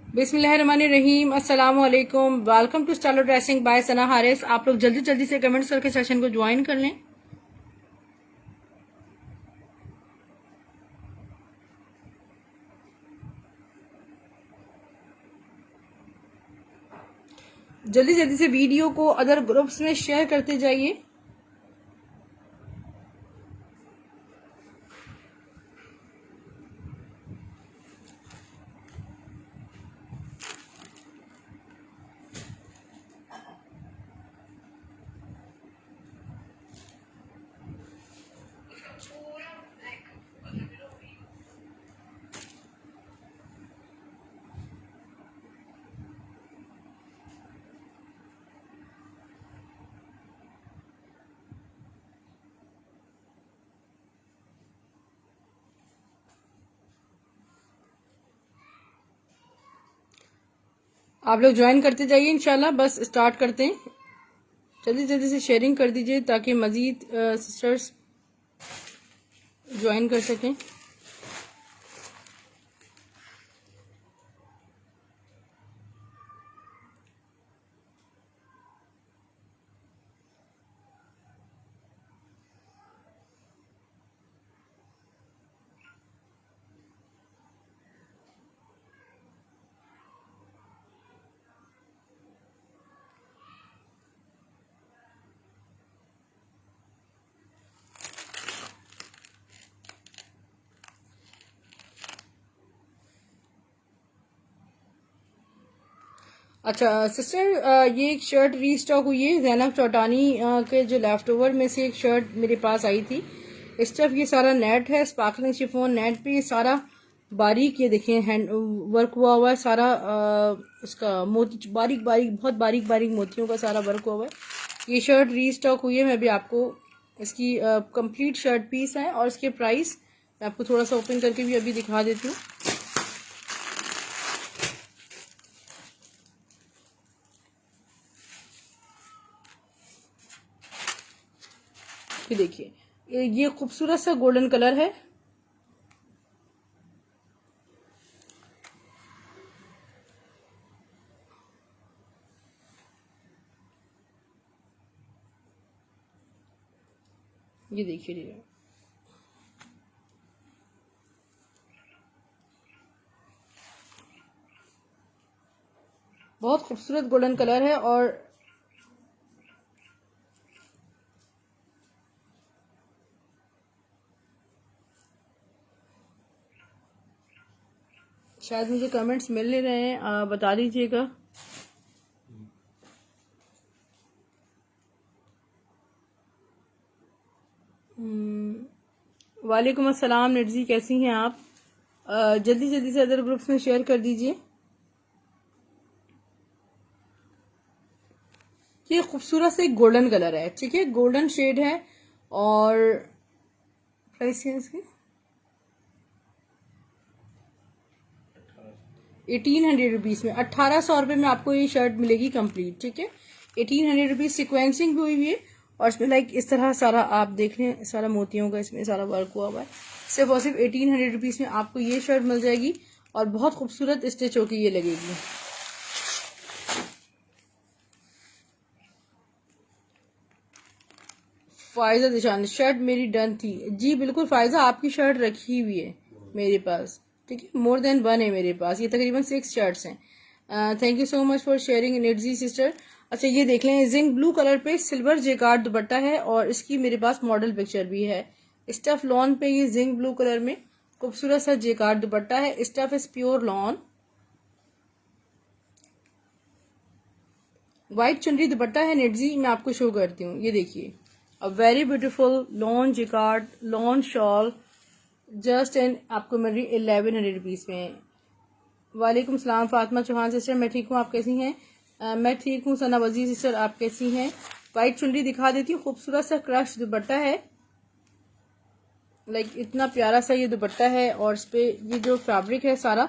बिस्मिल्लाहिर्रहमानिर्रहीम, अस्सलाम वालेकुम। Welcome to style dressing by Sana Haris. आप लोग जल्दी जल्दी से कमेंट्स करके सेशन को ज्वाइन कर लें। जल्दी जल्दी से वीडियो को अदर ग्रुप्स में शेयर करते जाइए। आप लोग ज्वाइन करते जाइए, इंशाल्लाह बस स्टार्ट करते हैं। जल्दी जल्दी से शेयरिंग कर दीजिए ताकि मजीद सिस्टर्स ज्वाइन कर सकें। अच्छा सिस्टर, ये एक शर्ट रीस्टॉक हुई है जैनब चौटानी के जो लेफ्ट ओवर में से एक शर्ट मेरे पास आई थी। स्टफ ये सारा नेट है, स्पार्कलिंग शिफॉन नेट पे सारा बारीक, ये देखें हैंड वर्क हुआ है सारा। इसका मोती बारीक बारीक, बहुत बारीक बारीक मोतियों का सारा वर्क हुआ है। ये शर्ट रीस्टॉक हुई है। मैं भी आपको इसकी कंप्लीट शर्ट पीस है और इसके प्राइस मैं आपको थोड़ा सा ओपन करके भी अभी दिखा देती हूँ। ये देखिए, ये खूबसूरत सा गोल्डन कलर है। ये देखिए, बहुत खूबसूरत गोल्डन कलर है। और शायद मुझे कमेंट्स मिल नहीं रहे हैं, बता दीजिएगा। वालेकुम अस्सलाम निर्जी, कैसी हैं आप? जल्दी जल्दी से अदर ग्रुप्स में शेयर कर दीजिए। ये खूबसूरत से गोल्डन कलर है, ठीक है, गोल्डन शेड है। और प्राइस है इसकी 1800 रुपीज़ में, 1800 रुपये में आपको ये शर्ट मिलेगी कंप्लीट, ठीक है। 1800 रुपीज़, सिक्वेंसिंग भी हुई हुई है और इसमें लाइक इस तरह सारा आप देख लें, सारा मोतियों का इसमें सारा वर्क हुआ हुआ है। सिर्फ और सिर्फ 1800 रुपीज़ में आपको ये शर्ट मिल जाएगी और बहुत खूबसूरत स्टिच होकर ये लगेगी। फायजा दिशान, शर्ट मेरी डन थी जी, बिल्कुल फायजा, आपकी शर्ट रखी हुई है मेरे पास, ठीक है। मोर देन वन है मेरे पास, ये तकरीबन 6 शर्ट्स हैं। Thank you so much for sharing energy sister. अच्छा ये देख लें, जिंक ब्लू कलर पे सिल्वर जेकार्ड दुपट्टा है और इसकी मेरे पास मॉडल पिक्चर भी है। स्टफ लॉन पे ये जिंक ब्लू कलर में खूबसूरत सा जेकार्ड दुपट्टा है। Stuff is pure lawn. White चुनरी दुपट्टा है नेटजी, मैं आपको शो करती हूँ। ये देखिए, a very beautiful lawn jacquard lawn shawl, just and आपको मिल रही 1100 रुपीज़ में। वालेकुम सलाम फातिमा चौहान सिस्टर, मैं ठीक हूँ, आप कैसी हैं? मैं ठीक हूँ सना वजीर सिस्टर, आप कैसी हैं? वाइट चुनरी दिखा देती हूँ, खूबसूरत सा क्रश दुपट्टा है, लाइक इतना प्यारा सा ये दुपट्टा है। और इस पे ये जो फैब्रिक है सारा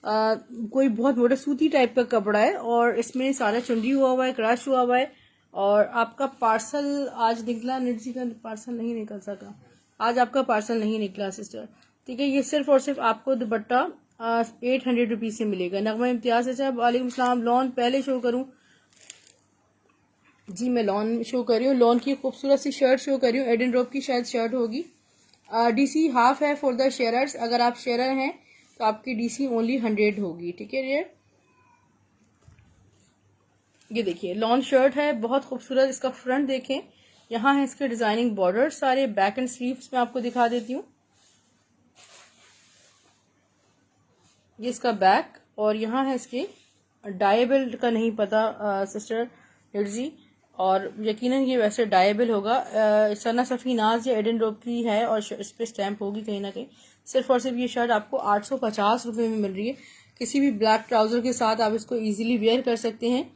कोई बहुत मोटा सूती टाइप का कपड़ा है और इसमें सारा चुनरी हुआ है, क्रश हुआ है। और आपका पार्सल आज निकला, निर्जी का पार्सल नहीं निकल सका आज, आपका पार्सल नहीं निकला सिस्टर, ठीक है। ये सिर्फ और सिर्फ आपको दुपट्टा 800 रुपीज़ से मिलेगा। नगमा इम्तियाज़ अच्छा वालेकुम सलाम। लॉन पहले शो करूँ? जी मैं लॉन शो कर रही हूँ। लॉन की खूबसूरत सी शर्ट शो कर रही हूँ। एडन ड्रॉप की शायद शर्ट होगी। डीसी हाफ है फॉर द शेयरर्स। अगर आप शेयरर हैं तो आपकी डीसी ओनली 100 होगी। ठीक है डियर। ये देखिए लॉन शर्ट है, बहुत खूबसूरत। इसका फ्रंट देखें, यहाँ है इसके डिजाइनिंग बॉर्डर सारे। बैक एंड स्लीव्स में आपको दिखा देती हूँ। ये इसका बैक और यहाँ है इसके डायबल का नहीं पता सिस्टर निर्जी, और यकीनन ये वैसे डायबल होगा। सना सफ़ी नाज या एडन ड्रॉप की है और इस पर स्टैम्प होगी कहीं ना कहीं। सिर्फ और सिर्फ ये शर्ट आपको 850 रुपये में मिल रही है। किसी भी ब्लैक ट्राउज़र के साथ आप इसको इजीली वेयर कर सकते हैं।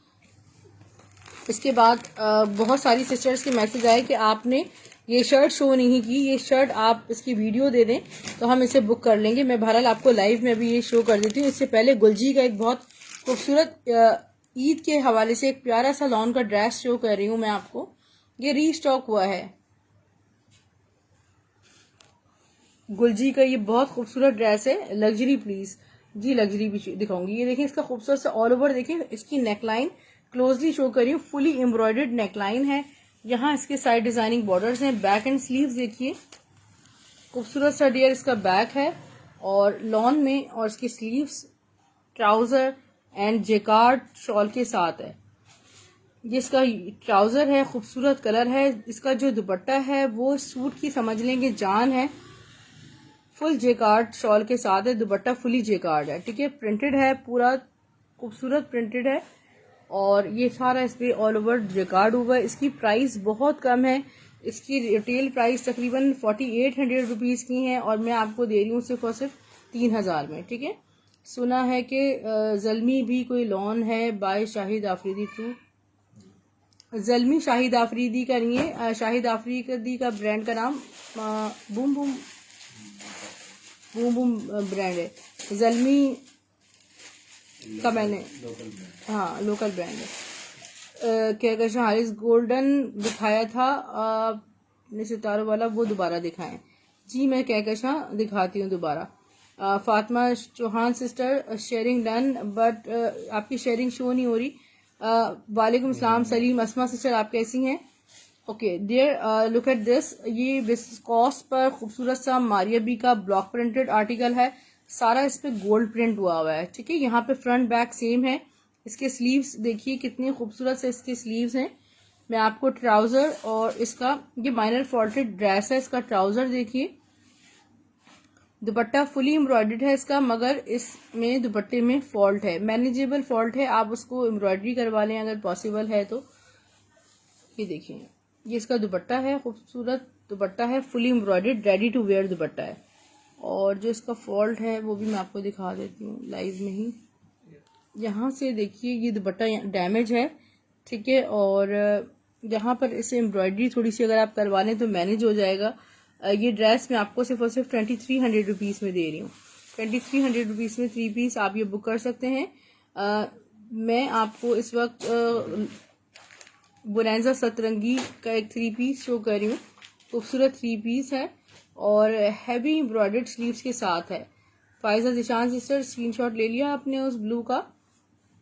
इसके बाद बहुत सारी सिस्टर्स के मैसेज आए कि आपने ये शर्ट शो नहीं की। ये शर्ट आप इसकी वीडियो दे दें तो हम इसे बुक कर लेंगे। मैं बहरहाल आपको लाइव में भी ये शो कर देती हूँ। इससे पहले गुलजी का एक बहुत खूबसूरत ईद के हवाले से एक प्यारा सा लॉन का ड्रेस शो कर रही हूँ मैं आपको। ये रीस्टॉक हुआ है गुलजी का। ये बहुत खूबसूरत ड्रेस है। लग्जरी प्लीज जी, लग्जरी भी दिखाऊंगी। ये देखें इसका खूबसूरत सा ऑल ओवर देखें। इसकी नेकलाइन क्लोजली शो करी हूँ। फुली एम्ब्रॉयडर्ड नेकलाइन है। यहाँ इसके साइड डिजाइनिंग बॉर्डर्स हैं। बैक एंड स्लीव्स देखिए खूबसूरत सा डियर इसका बैक है और लॉन में, और इसकी sleeves trouser and jacquard shawl के साथ है। ये इसका ट्राउजर है, खूबसूरत कलर है। इसका जो दुपट्टा है वो सूट की समझ लेंगे जान है। फुल जेकार्ड शॉल के साथ है। दुपट्टा फुली जेकार्ड है। ठीक है, प्रिंटेड है, पूरा खूबसूरत प्रिंटेड है और ये सारा इस पे ऑल ओवर जेकार्ड हुआ है। इसकी प्राइस बहुत कम है। इसकी रिटेल प्राइस तकरीबन 4800 रुपीज़ की है और मैं आपको दे रही हूँ सिर्फ और सिर्फ 3000 में। ठीक है, सुना है कि जल्मी भी कोई लॉन है बाय शाहिद आफरीदी। ट्रू, जल्मी शाहिद आफरीदी का नहीं है। शाहिद आफरीदी का ब्रांड का नाम boom boom boom boom brand है। जल्मी का मैंने हाँ लोकल ब्रांड है। क्या कहते हैं, हारिस गोल्डन दिखाया था आपने सितारों वाला, वो दोबारा दिखाएं। जी मैं कहकशा दिखाती हूँ दोबारा। Fatima Chauhan sister sharing done, but आपकी शेयरिंग शो नहीं हो रही। वालेकुम सलाम सलीम अस्मा सिस्टर, आप कैसी हैं? Okay dear, look at this. ये विस्कोस पर खूबसूरत सा मारिया बी का ब्लॉक प्रिंटेड आर्टिकल है। सारा इस पे गोल्ड प्रिंट हुआ है। ठीक है, यहाँ पे फ्रंट बैक सेम है। इसके स्लीव्स देखिए कितनी खूबसूरत से इसके स्लीव्स हैं। मैं आपको ट्राउजर और इसका ये माइनर फॉल्टेड ड्रेस है। इसका ट्राउजर देखिए, दुपट्टा फुली एम्ब्रॉयडर्ड है इसका, मगर इसमें दुपट्टे में फॉल्ट है, मैनेजेबल फॉल्ट है। आप उसको एम्ब्रॉयडरी करवा लें अगर पॉसिबल है तो। ये देखिए, ये इसका दुपट्टा है, खूबसूरत दुपट्टा है, fully embroidered ready to wear dupatta है। और जो इसका फॉल्ट है वो भी मैं आपको दिखा देती हूँ लाइव में ही। यहाँ से देखिए ये दुपट्टा डैमेज है। ठीक है, और यहाँ पर इसे एम्ब्रॉयडरी थोड़ी सी अगर आप करवा लें तो मैनेज हो जाएगा। ये ड्रेस मैं आपको सिर्फ और सिर्फ 2300 रुपीज़ में दे रही हूँ। 2300 रुपीज़ में 3 पीस आप ये बुक कर सकते हैं। मैं आपको इस वक्त बोनेंजा सतरंगी का एक 3 पीस शो कर रही हूँ। खूबसूरत 3 पीस है और हैवी एम्ब्रॉयडर्ड स्लीव्स के साथ है। फायजा जिशान सिस्टर स्क्रीनशॉट ले लिया आपने उस ब्लू का?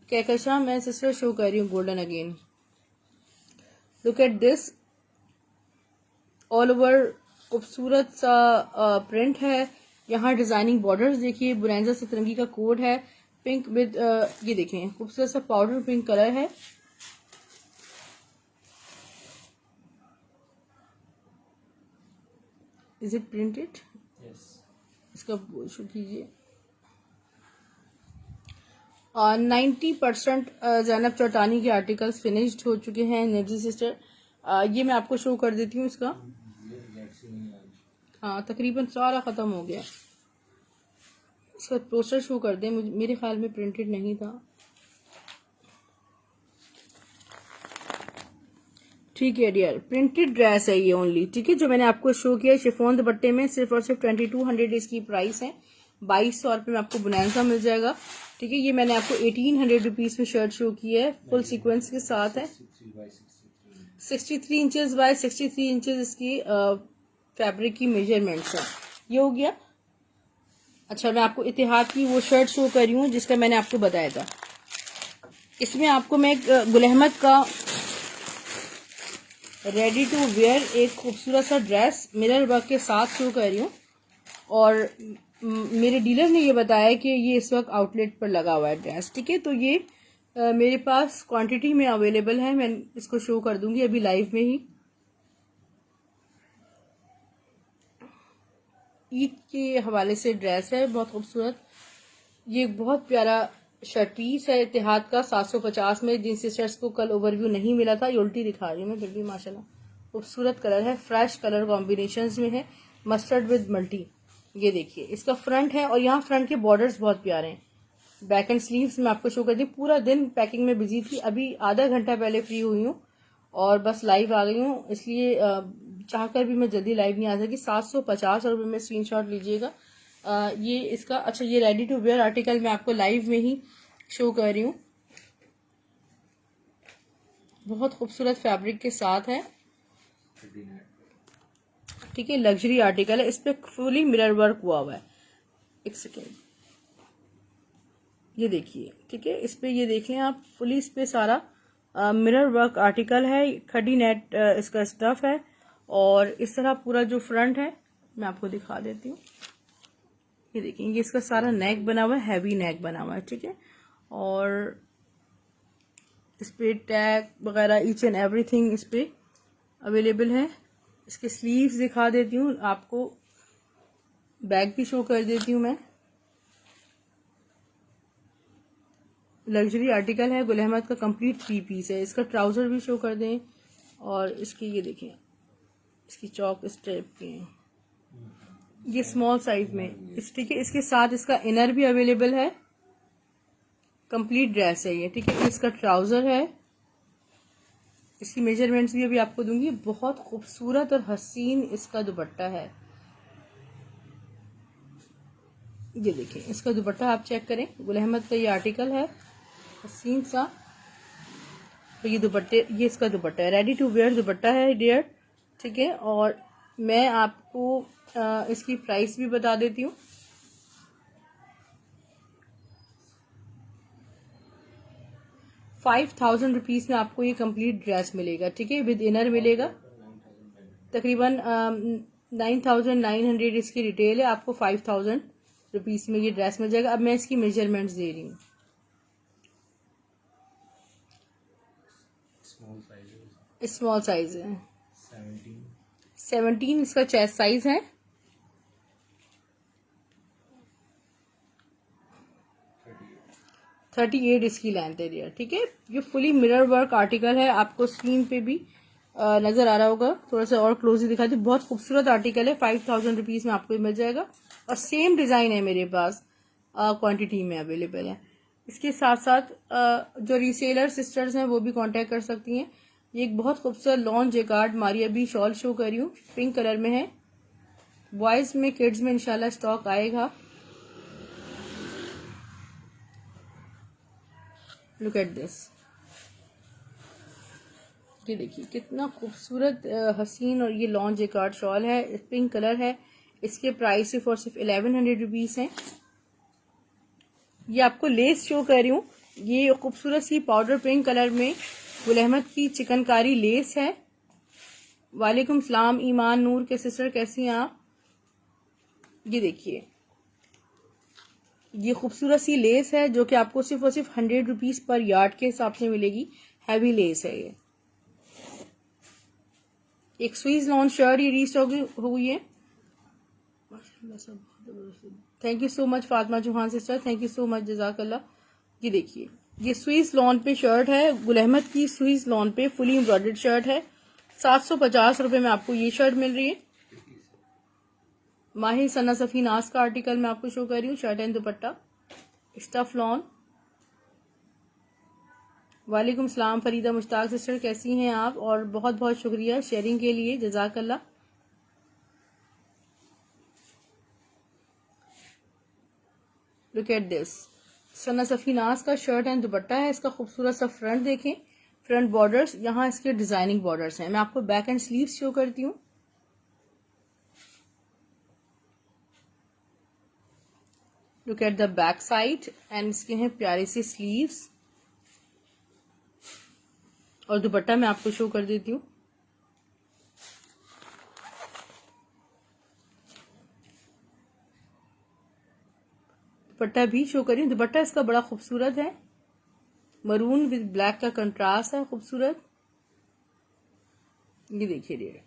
कहकशा मैं सिस्टर शो कर रही हूँ golden again. Look at this, all over खूबसूरत सा प्रिंट है। यहाँ डिजाइनिंग बॉर्डर्स देखिए। बुरेंजा सतरंगी का कोड है, पिंक विद ये देखें खूबसूरत सा पाउडर पिंक कलर है। Is it printed? यस, इसका शो कीजिए। 90% जैनब चौटानी के आर्टिकल्स फिनिश्ड हो चुके हैं एनर्जी सिस्टर। ये मैं आपको शो कर देती हूँ इसका। हाँ तकरीबन सारा ख़त्म हो गया। इसका पोस्टर शो कर दें, मेरे ख्याल में प्रिंटेड नहीं था। ठीक है डियर, प्रिंटेड ड्रेस है ये ओनली। ठीक है, जो मैंने आपको शो किया शिफॉन दुपट्टे में, सिर्फ और सिर्फ 2200 इसकी प्राइस है। 2200 रुपये में आपको बोनेंजा मिल जाएगा। ठीक है, ये मैंने आपको 1800 रुपीज़ में शर्ट शो की है, फुल सीक्वेंस के साथ है। 63 इंचेस बाय 63 इंचेस इसकी फैब्रिक की मेजरमेंट्स है। ये हो गया। अच्छा, मैं आपको इतिहाद की वो शर्ट शो कर रही हूँ जिसका मैंने आपको बताया था। इसमें आपको मैं गुल अहमद का रेडी टू वेयर एक खूबसूरत सा ड्रेस मिरर वर्क के साथ शो कर रही हूँ। और मेरे डीलर ने ये बताया कि ये इस वक्त आउटलेट पर लगा हुआ है ड्रेस, ठीक है। तो ये मेरे पास क्वांटिटी में अवेलेबल है, मैं इसको शो कर दूंगी अभी लाइव में ही। ईद के हवाले से ड्रेस है, बहुत खूबसूरत। ये बहुत प्यारा शर्ट पीस है इतिहाद का 750 में। जिन सिस्टर्स को कल ओवरव्यू नहीं मिला था, ये उल्टी दिखा रही हूँ मैं, फिर भी माशाल्लाह खूबसूरत कलर है, फ्रेश कलर कॉम्बिनेशंस में है, मस्टर्ड विद मल्टी। ये देखिए इसका फ्रंट है, और यहाँ फ्रंट के बॉर्डर्स बहुत प्यारे हैं। बैक एंड स्लीव्स मैं आपको शो कर दी। पूरा दिन पैकिंग में बिजी थी, अभी आधा घंटा पहले फ्री हुई हूँ और बस लाइव आ गई हूँ, इसलिए चाहकर भी मैं जल्दी लाइव नहीं आ सकी। 750 रुपये में स्क्रीनशॉट लीजिएगा। ये इसका अच्छा, ये रेडी टू वेयर आर्टिकल मैं आपको लाइव में ही शो कर रही हूँ। बहुत खूबसूरत फैब्रिक के साथ है, ठीक है। लग्जरी आर्टिकल है, इस पे फुली मिरर वर्क हुआ हुआ है। एक सेकेंड, ये देखिए, ठीक है। इस पे ये देख लें आप, फुली इस पे सारा मिरर वर्क आर्टिकल है। खड़ी नेट इसका स्टफ है, और इस तरह पूरा जो फ्रंट है मैं आपको दिखा देती हूँ। ये देखेंगे इसका सारा नेक बना हुआ है, हैवी नेक बना हुआ है, ठीक है। और इस पे टैग वगैरह ईच एंड एवरीथिंग इस पे अवेलेबल है। इसके स्लीव्स दिखा देती हूँ आपको, बैक भी शो कर देती हूँ मैं। लग्जरी आर्टिकल है, गुल अहमद का कंप्लीट 3 पीस है। इसका ट्राउजर भी शो कर दें, और इसकी ये देखें, इसकी चौक इस टाइप के हैं, ये स्मॉल साइज में इस, ठीक है। इसके साथ इसका इनर भी अवेलेबल है, कंप्लीट ड्रेस है ये, ठीक है। इसका ट्राउजर है, इसकी मेजरमेंट्स भी अभी आपको दूंगी। बहुत खूबसूरत और हसीन इसका दुपट्टा है, ये देखें इसका दुपट्टा आप चेक करें। गुल अहमद का ये आर्टिकल है, हसीन सा। तो ये दुपट्टे, ये इसका दुपट्टा है, रेडी टू वेयर दुपट्टा है डियर, ठीक है। और मैं आपको इसकी प्राइस भी बता देती हूँ। ₹5000 में आपको ये कंप्लीट ड्रेस मिलेगा, ठीक है, विद इनर मिलेगा। तकरीबन 9900 इसकी रिटेल है, आपको ₹5000 में ये ड्रेस मिल जाएगा। अब मैं इसकी मेजरमेंट्स दे रही हूँ। स्मॉल साइज है, 17 इसका चेस्ट साइज है, 38 इसकी लेंथ है डियर, ठीक है। ये फुली मिरर वर्क आर्टिकल है, आपको स्क्रीन पे भी नजर आ रहा होगा। थोड़ा सा और क्लोजली दिखा दी, बहुत खूबसूरत आर्टिकल है। ₹5000 में आपको मिल जाएगा, और सेम डिजाइन है मेरे पास, क्वांटिटी में अवेलेबल है। इसके साथ साथ जो रीसेलर सिस्टर्स हैं वो भी कांटेक्ट कर सकती हैं। ये एक बहुत खूबसूरत lawn jacquard Maria B shawl show कर रही हूँ, पिंक कलर में है। बॉयज में, किड्स में इंशाल्लाह स्टॉक आएगा। लुक एट दिस, ये देखिए कितना खूबसूरत हसीन, और ये लॉन जेकार्ड शॉल है, पिंक कलर है। इसके प्राइस सिर्फ और सिर्फ ₹1100 हैं। ये आपको लेस शो कर रही हूँ, ये खूबसूरत सी पाउडर पिंक कलर में गुल अहमद की चिकनकारी लेस है। वालेकुम सलाम ईमान नूर के सिस्टर, कैसी हैं आप? ये देखिए, ये खूबसूरत सी लेस है जो कि आपको सिर्फ और सिर्फ ₹100 पर यार्ड के हिसाब से मिलेगी। हैवी लेस है ये। एक स्वीज लॉन शर्ट ये रीस्टॉक हुई है। Thank you so much Fatima Chauhan sister, thank you so much, जजाकल्ला। ये देखिए, ये स्वीज लॉन पे शर्ट है, गुल अहमद की स्वीज लॉन पे फुली एम्ब्रॉयडर्ड शर्ट है। ₹750 में आपको ये शर्ट मिल रही है। माहिर सना सफी नाज का आर्टिकल मैं आपको शो कर रही हूँ, shirt and dupatta, stuff lawn. वालेकुम सलाम फरीदा मुश्ताक सिस्टर, कैसी हैं आप? और बहुत बहुत शुक्रिया शेयरिंग के लिए, जजाकल्ला। लुक एट दिस, सना सफी नाज का शर्ट एंड दुपट्टा है। इसका खूबसूरत सा फ्रंट देखें, फ्रंट बॉर्डर्स, यहाँ इसके डिजाइनिंग बॉर्डर्स हैं। मैं आपको बैक एंड स्लीव्स शो करती हूँ। Look at the back side and इसके हैं प्यारे से स्लीव्स और दुपट्टा मैं आपको शो कर देती हूँ। दुपट्टा भी शो करी, दुपट्टा इसका बड़ा खूबसूरत है, मरून विद ब्लैक का कंट्रास्ट है खूबसूरत। ये देखिए डियर,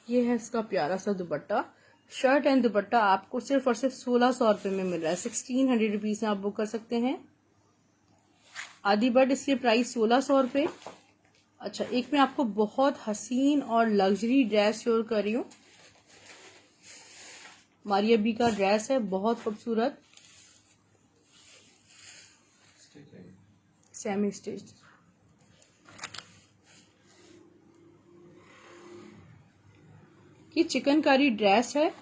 ये है इसका प्यारा सा दुपट्टा। शर्ट एंड दुपट्टा आपको सिर्फ और सिर्फ 1600 रुपये में मिल रहा है। 1600 रुपीज में आप बुक कर सकते हैं। आदि बट इसकी प्राइस 1600 रुपये। अच्छा, एक मैं आपको बहुत हसीन और लग्जरी ड्रेस शो कर रही हूँ। मारिया बी का ड्रेस है, बहुत खूबसूरत, सेमी स्टिच। ये चिकनकारी ड्रेस है,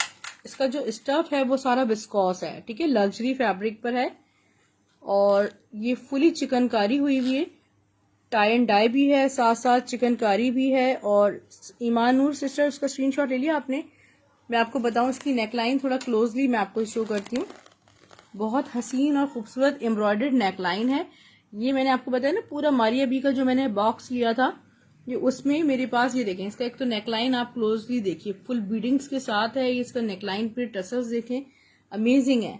इसका जो स्टफ है वो सारा विस्कॉस है, ठीक है, लग्जरी फैब्रिक पर है और ये फुली चिकनकारी हुई हुई है। टाई एंड डाई भी है, साथ साथ चिकनकारी भी है। और ईमान नूर सिस्टर, उसका स्क्रीनशॉट ले लिया आपने? मैं आपको बताऊं इसकी नेकलाइन थोड़ा क्लोजली मैं आपको शो करती हूँ। बहुत हसीन और खूबसूरत एम्ब्रॉयडर्ड नेकलाइन है। ये मैंने आपको बताया ना, पूरा मारिया बी का जो मैंने बॉक्स लिया था, ये उसमें मेरे पास, ये देखें इसका एक तो नेकलाइन आप क्लोजली देखिए, फुल बीडिंग्स के साथ है। ये इसका नेकलाइन पे टसल्स देखें, अमेजिंग है,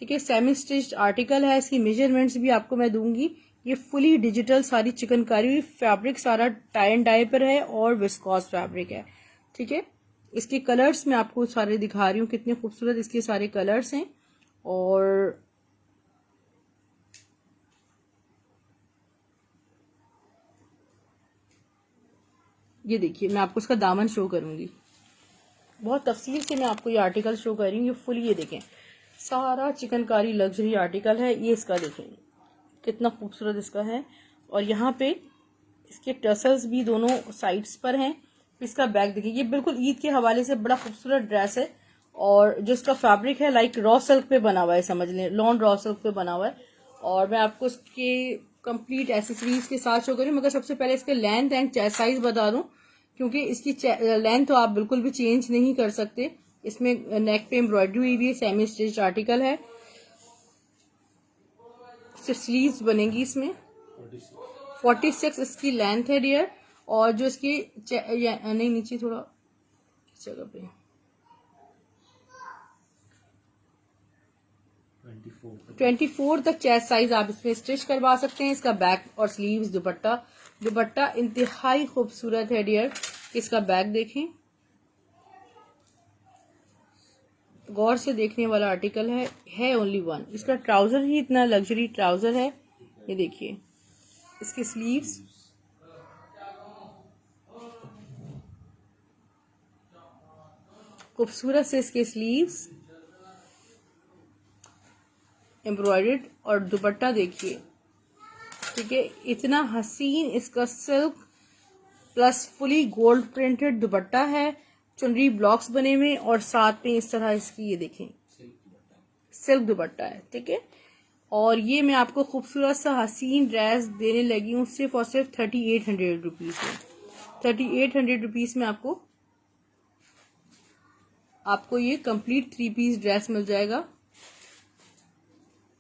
ठीक है। सेमी स्टिच्ड आर्टिकल है, इसकी मेजरमेंट्स भी आपको मैं दूंगी। ये फुली डिजिटल सारी चिकनकारी हुई फैब्रिक, सारा टाई एंड डाई पर है और विस्कॉस फैब्रिक है, ठीक है। इसके कलर्स मैं आपको सारे दिखा रही हूँ, कितने खूबसूरत इसके सारे कलर्स हैं। और ये देखिए, मैं आपको इसका दामन शो करूंगी, बहुत तफसील से मैं आपको ये आर्टिकल शो कर रही हूँ। ये फुली, ये देखें, सारा चिकनकारी लग्जरी आर्टिकल है। ये इसका देखें कितना खूबसूरत इसका है। और यहाँ पे इसके टसल्स भी दोनों साइड्स पर हैं। इसका बैक देखिए, ये बिल्कुल ईद के हवाले से बड़ा खूबसूरत ड्रेस है। और जो इसका फैब्रिक है लाइक रॉ सिल्क पे बना हुआ है, समझ लें लॉन रॉ सिल्क पे बना हुआ है। और मैं आपको इसके कंप्लीट एसेसरीज के साथ शो करूँ, मगर सबसे पहले इसके लेंथ एंड चेस्ट साइज बता दूं, क्योंकि इसकी लेंथ तो आप बिल्कुल भी चेंज नहीं कर सकते। इसमें नेक पे एम्ब्रॉयडरी हुई भी, सेमी स्टिच आर्टिकल है, स्लीव्स बनेगी इसमें। 46 इसकी लेंथ है डियर। और जो इसकी नहीं, नीचे थोड़ा इस जगह पे 24 तक चेस्ट साइज आप इसमें स्टिच करवा सकते हैं। इसका बैक और स्लीव्स, दुपट्टा इंतहाई खूबसूरत है डियर। इसका बैक देखें, गौर से देखने वाला आर्टिकल है ओनली वन। इसका ट्राउजर ही इतना लग्जरी ट्राउजर है, ये देखिए। इसके स्लीव्स, खूबसूरत से इसके स्लीव्स एम्ब्रॉयडर्ड। और दुपट्टा देखिए, ठीक है, इतना हसीन इसका silk plus fully gold printed दुपट्टा है। चुनरी ब्लॉक्स बने हुए और साथ में इस तरह इसकी, ये देखें, सिल्क दुपट्टा है, ठीक है। और ये मैं आपको खूबसूरत सा हसीन ड्रेस देने लगी हूँ सिर्फ और सिर्फ 3800 रुपीज में। 3800 रुपीज में आपको ये कंप्लीट 3 पीस ड्रेस मिल जाएगा।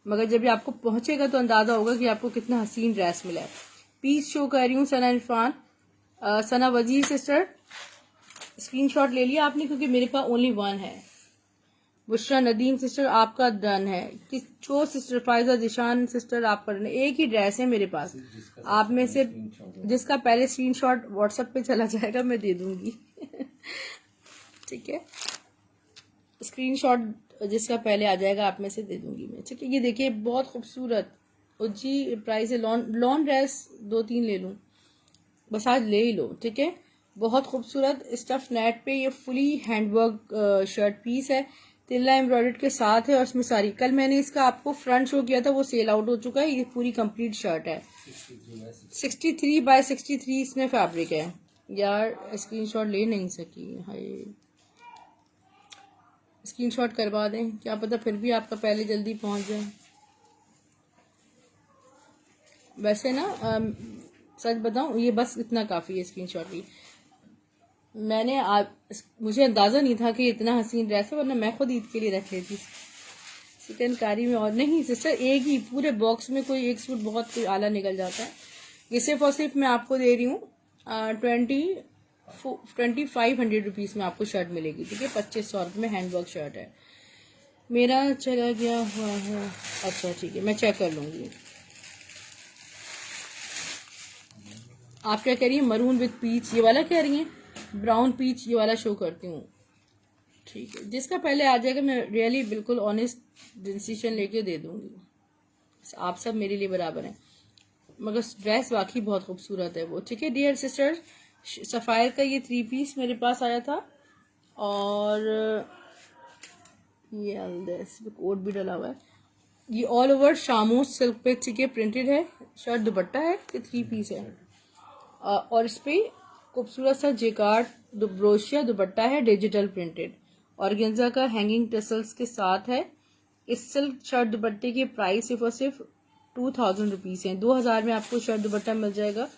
मगर जब ये आपको पहुंचेगा तो अंदाजा होगा कि आपको कितना हसीन ड्रेस मिला है। पीस शो कर रही हूँ सना इरफान, सना वजीर सिस्टर, स्क्रीनशॉट ले लिया आपने, क्योंकि मेरे पास ओनली वन है। बुशरा नदीम सिस्टर, आपका डन है। किचो सिस्टर, फायजा जिशान सिस्टर, आप पर एक ही ड्रेस है मेरे पास। आप में से जिसका पहले स्क्रीनशॉट व्हाट्सएप पे चला जाएगा मैं दे दूंगी ठीक है, स्क्रीनशॉट जिसका पहले आ जाएगा आप में से दे दूंगी मैं, ठीक है। ये देखिए बहुत खूबसूरत जी प्राइस है। लॉन ड्रेस 2-3 ले लूं, बस आज ले ही लो, ठीक है। बहुत खूबसूरत स्टफ नेट पे ये फुली हैंडवर्क शर्ट पीस है, तिल्ला एम्ब्रॉयडर्ड के साथ है। और इसमें सारी, कल मैंने इसका आपको फ्रंट शो किया था, वो सेल आउट हो चुका है। ये पूरी कंप्लीट शर्ट है, 63x63 इसमें फैब्रिक है। यार स्क्रीनशॉट ले नहीं सकी, हाय, स्क्रीनशॉट करवा दें, क्या पता फिर भी आपका पहले जल्दी पहुंच जाए। वैसे ना सच बताऊं, ये बस इतना काफ़ी है स्क्रीनशॉट भी। मुझे अंदाज़ा नहीं था कि इतना हसीन ड्रेस है, वरना मैं खुद ईद के लिए रख लेती। चिकनकारी में और नहीं सिस्टर, एक ही पूरे बॉक्स में कोई एक सूट बहुत कोई आला निकल जाता है। ये सिर्फ और सिर्फ मैं आपको दे रही हूँ 2500 रुपीज़ में आपको शर्ट मिलेगी, ठीक है। 2500 रुपये में हैंडवर्क शर्ट है। मेरा चला गया हुआ है, अच्छा ठीक है, मैं चेक कर लूँगी। आप क्या कह रही हैं? मरून विद पीच ये वाला कह रही हैं? ब्राउन पीच ये वाला शो करती हूँ, ठीक है। जिसका पहले आ जाएगा मैं रियली बिल्कुल ऑनेस्ट डिसीजन लेके दे दूँगी। आप सब मेरे लिए बराबर हैं, मगर ड्रेस वाकई बहुत खूबसूरत है वो, ठीक है। डियर सिस्टर, सफ़ायर का ये 3 पीस मेरे पास आया था और ये कोट भी डला हुआ है। ये ऑल ओवर शामू सिल्क पे ठीक प्रिंटेड है, शर्ट दुपट्टा है, ये 3 पीस है और इस पे खूबसूरत सा जेकार्ड ब्रोशिया दुपट्टा है, डिजिटल प्रिंटेड ऑर्गेन्जा का हैंगिंग टसल्स के साथ है। इस सिल्क शर्ट दुपट्टे के प्राइस सिर्फ और सिर्फ 2000 रुपीज़ हैं। 2000 में आपको शर्ट दुपट्टा मिल जाएगा।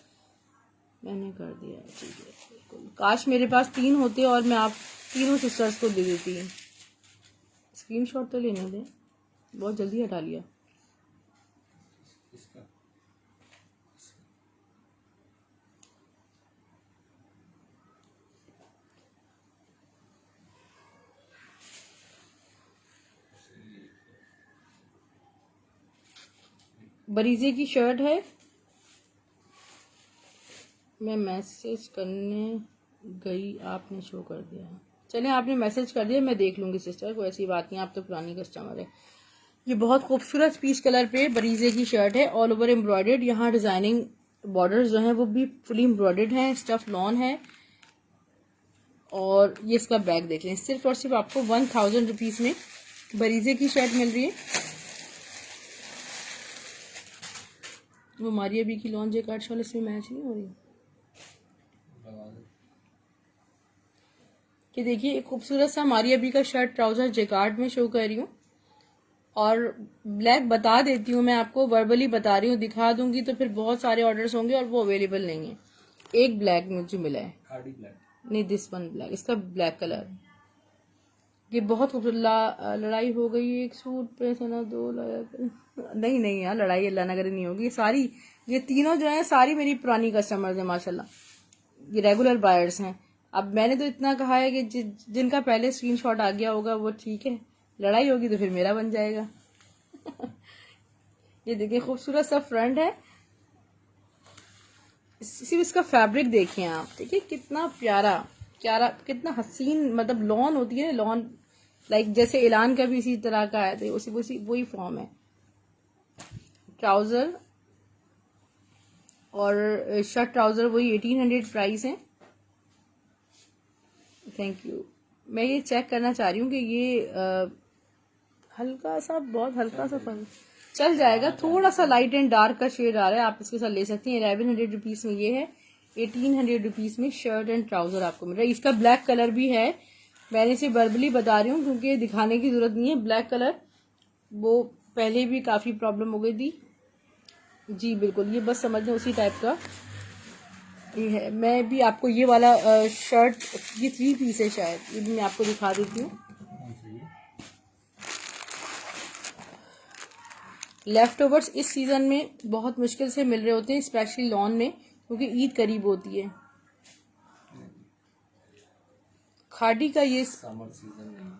मैंने कर दिया, ठीक है बिल्कुल। काश मेरे पास 3 होते और मैं आप तीनों सिस्टर्स को दे देती। स्क्रीनशॉट तो लेने दें, बहुत जल्दी हटा लिया। बरीजे की शर्ट है, मैं मैसेज करने गई आपने शो कर दिया। चलिए आपने मैसेज कर दिया, मैं देख लूँगी सिस्टर, कोई ऐसी बात नहीं, आप तो पुरानी कस्टमर है। ये बहुत खूबसूरत पीच कलर पे बरीजे की शर्ट है, ऑल ओवर एम्ब्रॉयडर्ड। यहाँ डिजाइनिंग बॉर्डर्स जो हैं वो भी फुली एम्ब्रॉयडर्ड हैं, स्टफ लॉन है। और ये इसका बैग देख लें, सिर्फ और सिर्फ आपको 1000 रुपीज़ में बरीजे की शर्ट मिल रही है। वो मारिया बी की लॉन जेकार्ड शॉल इसमें मैच नहीं हो रही। कि देखिए एक खूबसूरत सा मारिया बी का शर्ट ट्राउजर जेकार्ड में शो कर रही हूँ और ब्लैक बता देती हूँ मैं आपको, वर्बली बता रही हूँ, दिखा दूंगी तो फिर बहुत सारे ऑर्डर्स होंगे और वो अवेलेबल नहीं है। एक ब्लैक मुझे मिला है, नहीं दिस वन ब्लैक, इसका ब्लैक कलर। ये बहुत खूबसूरत। लड़ाई हो गई एक सूट पे सना 2 नहीं नहीं यार, लड़ाई अल्लाह ना करे नहीं होगी। सारी ये तीनों जो है सारी मेरी पुरानी कस्टमर्स हैं माशाल्लाह, ये रेगुलर बायर्स हैं। अब मैंने तो इतना कहा है कि जिनका पहले स्क्रीनशॉट आ गया होगा वो ठीक है, लड़ाई होगी तो फिर मेरा बन जाएगा। ये देखिए खूबसूरत सा फ्रंट है, सिर्फ इसका फैब्रिक देखिए आप, ठीक है कितना प्यारा प्यारा, कितना हसीन, मतलब लॉन होती है लॉन, लाइक जैसे ऐलान का भी इसी तरह का है, तो उसी वही फॉर्म है। ट्राउजर और शर्ट ट्राउजर वही 1800 प्राइस है। Thank you. मैं ये चेक करना चाह रही हूँ कि ये हल्का सा, बहुत हल्का सा चल जाएगा, थोड़ा सा लाइट एंड डार्क का शेड आ रहा है, आप इसके साथ ले सकती हैं। 1100 रुपीज़ में ये है, 1800 रुपीज़ में शर्ट एंड ट्राउजर आपको मिल रहा है। इसका ब्लैक कलर भी है, मैंने इसे वर्बली बता रही हूँ क्योंकि दिखाने की जरूरत नहीं है। ब्लैक कलर वो पहले भी काफ़ी प्रॉब्लम हो गई थी जी, बिल्कुल ये बस समझ लें उसी टाइप का ये है। मैं भी आपको ये वाला शर्ट, ये 3 पीस है शायद, ये भी मैं आपको दिखा देती हूँ। लेफ्ट ओवर्स इस सीज़न में बहुत मुश्किल से मिल रहे होते हैं, स्पेशली लॉन में, क्योंकि ईद करीब होती है। खाड़ी का ये समर सीजन नहीं,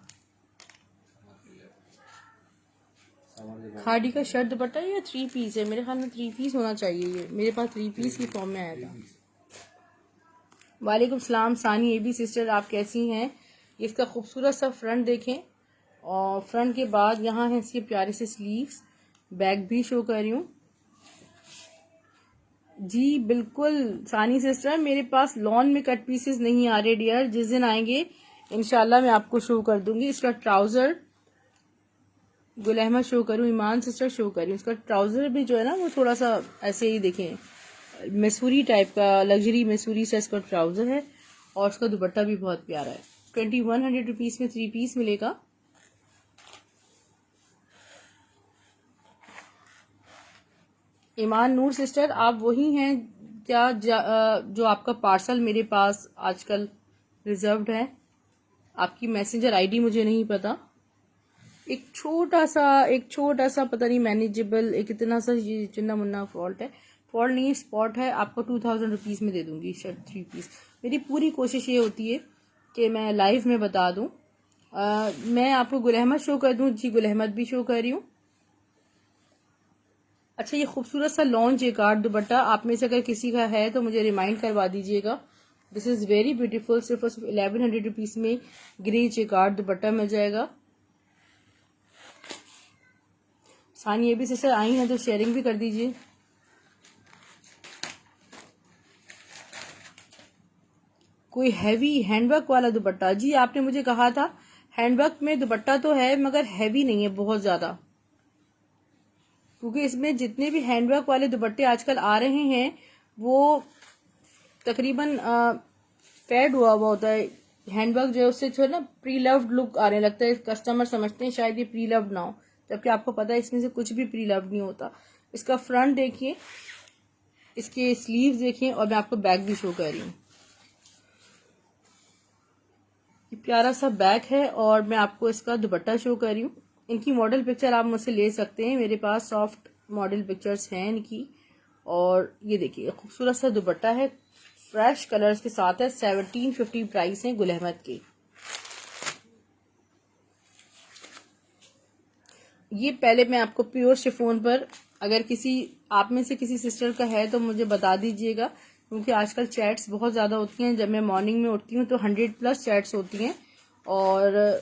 खाड़ी का शर्ट दुपट्टा या 3 पीस है, मेरे ख्याल में 3 पीस होना चाहिए। ये मेरे पास 3 पीस की फॉर्म में आया था। वालेकुम सलाम सानी एबी सिस्टर, आप कैसी हैं? इसका खूबसूरत सा फ्रंट देखें और फ्रंट के बाद यहाँ है इसके प्यारे से स्लीव्स, बैक भी शो कर रही हूँ जी। बिल्कुल सानी सिस्टर, मेरे पास लॉन में कट पीसेस नहीं आ रहे डियर, जिस दिन आएंगे इंशाल्लाह मैं आपको शो कर दूंगी। इसका ट्राउजर गुल अहमद शो करूँ, ईमान सिस्टर शो करूँ, इसका ट्राउजर भी जो है ना वो थोड़ा सा ऐसे ही देखें, मैसूरी टाइप का, लग्जरी मैसूरी सा इसका ट्राउजर है और उसका दुपट्टा भी बहुत प्यारा है। 2100 रुपीज़ में 3 पीस मिलेगा। ईमान नूर सिस्टर, आप वही हैं क्या जो आपका पार्सल मेरे पास आजकल रिजर्व्ड है? आपकी मैसेंजर आईडी मुझे नहीं पता। एक छोटा सा पता नहीं मैनेजेबल, एक इतना सा ये चुन्ना मुन्ना फॉल्ट है, फॉल्ट नहीं स्पॉट है, आपको 2000 रुपीज़ में दे दूंगी शर्ट 3 पीस। मेरी पूरी कोशिश ये होती है कि मैं लाइव में बता दूं। मैं आपको गुल अहमद शो कर दूं, जी गुल अहमद भी शो कर रही हूँ। अच्छा, ये खूबसूरत सा लॉन्च जेकार्ड दुपट्टा आप में से अगर किसी का है तो मुझे रिमाइंड करवा दीजिएगा। This is very beautiful. सिर्फ और सिर्फ 1100 रुपीज़ में ग्रे जेकार्ड दुपट्टा मिल जाएगा। सानिया भी सिस्टर आई हैं तो शेयरिंग भी कर दीजिए। कोई हैवी हैंडवर्क वाला दुपट्टा, जी आपने मुझे कहा था हैंडवर्क में दुपट्टा तो है मगर हैवी नहीं है बहुत ज़्यादा, क्योंकि इसमें जितने भी हैंडवर्क वाले दुपट्टे आजकल आ रहे हैं वो तकरीबन फेड हुआ होता है। हैंडवर्क जो है उससे जो है ना प्री लव्ड लुक आने लगता है, कस्टमर समझते हैं शायद ये प्री लव्ड ना हो, जबकि आपको पता है इसमें से कुछ भी प्री लव्ड नहीं होता। इसका फ्रंट देखिए, इसके स्लीव्स देखिए, और मैं आपको बैक भी शो कर रही हूँ। ये प्यारा सा बैक है और मैं आपको इसका दुपट्टा शो कर रही हूँ। इनकी मॉडल पिक्चर आप मुझसे ले सकते हैं, मेरे पास सॉफ्ट मॉडल पिक्चर्स हैं इनकी। और ये देखिए खूबसूरत सा दुपट्टा है, फ्रेश कलर्स के साथ है। 1750 प्राइस है गुल अहमद की। ये पहले मैं आपको प्योर शिफॉन पर, अगर किसी आप में से किसी सिस्टर का है तो मुझे बता दीजिएगा, क्योंकि आजकल चैट्स बहुत ज़्यादा होती हैं। जब मैं मॉर्निंग में उठती हूँ तो 100+ चैट्स होती हैं और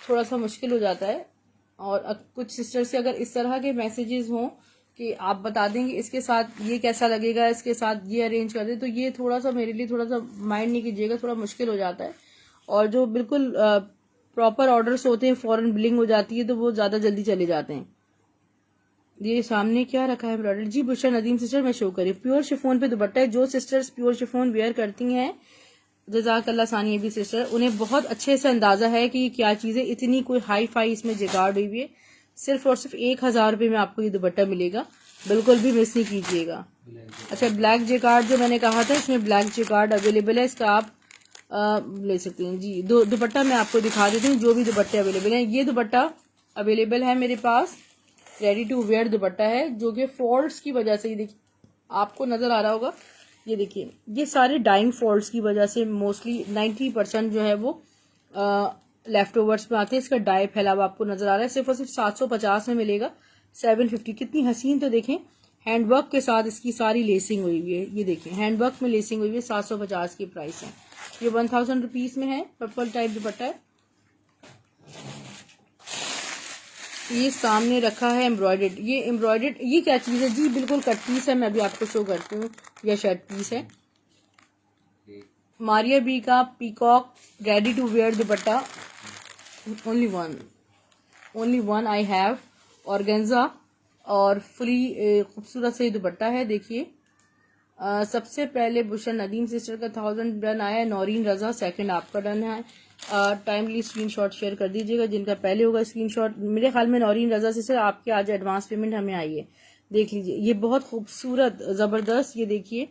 थोड़ा सा मुश्किल हो जाता है। और कुछ सिस्टर से अगर इस तरह के मैसेजेस हों कि आप बता देंगे इसके साथ ये कैसा लगेगा, इसके साथ ये अरेंज कर दे, तो ये थोड़ा सा मेरे लिए थोड़ा सा माइंड नहीं कीजिएगा, थोड़ा मुश्किल हो जाता है। और जो बिल्कुल प्रॉपर ऑर्डर्स होते हैं, फॉरन बिलिंग हो जाती है तो वो ज़्यादा जल्दी चले जाते हैं। ये सामने क्या रखा है एम्ब्रॉयडरी, जी बुशरा नदीम सिस्टर मैं शो करी। प्योर शिफॉन पे दुपट्टा है। जो सिस्टर्स प्योर शिफॉन वेयर करती हैं, जज़ाकल्लाह सानिया भी सिस्टर, उन्हें बहुत अच्छे से अंदाजा है कि ये क्या चीज़ है। इतनी कोई हाई फाई इसमें जिगाड़ हुई हुई है। सिर्फ और सिर्फ 1000 रुपये में आपको ये दुपट्टा मिलेगा, बिल्कुल भी मिस नहीं कीजिएगा। अच्छा, ब्लैक जेकार्ड जो मैंने कहा था, इसमें ब्लैक जेकार्ड अवेलेबल है, इसका आप ले सकते हैं जी। दुपट्टा मैं आपको दिखा देती हूँ, जो भी दुपट्टे अवेलेबल हैं। ये दुपट्टा अवेलेबल है मेरे पास, रेडी टू वेयर दुपट्टा है, जो कि फॉल्ट्स की वजह से, ये देखिए आपको नज़र आ रहा होगा, ये देखिए ये सारे डाइंग फॉल्ट्स की वजह से मोस्टली 90% जो है वो लेफ्ट ओवर्स में आते हैं। इसका डाई फैला हुआ आपको नज़र आ रहा है। सिर्फ और सिर्फ 750 में मिलेगा। 750, कितनी हसीन, तो देखें हैंडवर्क के साथ इसकी सारी लेसिंग हुई हुई है। ये देखें हैंडवर्क में लेसिंग हुई हुई है। 750 की प्राइस है। ये 1000 रुपीज़ में है। पर्पल टाइप दुपट्टा है। ये सामने रखा है एम्ब्रॉयडर्ड। ये एम्ब्रॉयडर्ड ये क्या चीज़ है जी, बिल्कुल कट पीस है। मैं अभी आपको शो करती हूँ, यह शर्ट पीस है। मारिया बी का peacock ready to wear dupatta, only one I have. Organza और फुली खूबसूरत से दुपट्टा है। देखिए सबसे पहले बुशरा नदीम सिस्टर का 1000 डन आया है। नौरीन रजा सेकंड आपका डन है। टाइमली स्क्रीनशॉट शेयर कर दीजिएगा, जिनका पहले होगा स्क्रीनशॉट। मेरे ख्याल में नौरीन रजा सिस्टर आपके आज एडवांस पेमेंट हमें आई है, देख लीजिए। ये बहुत खूबसूरत ज़बरदस्त, ये देखिए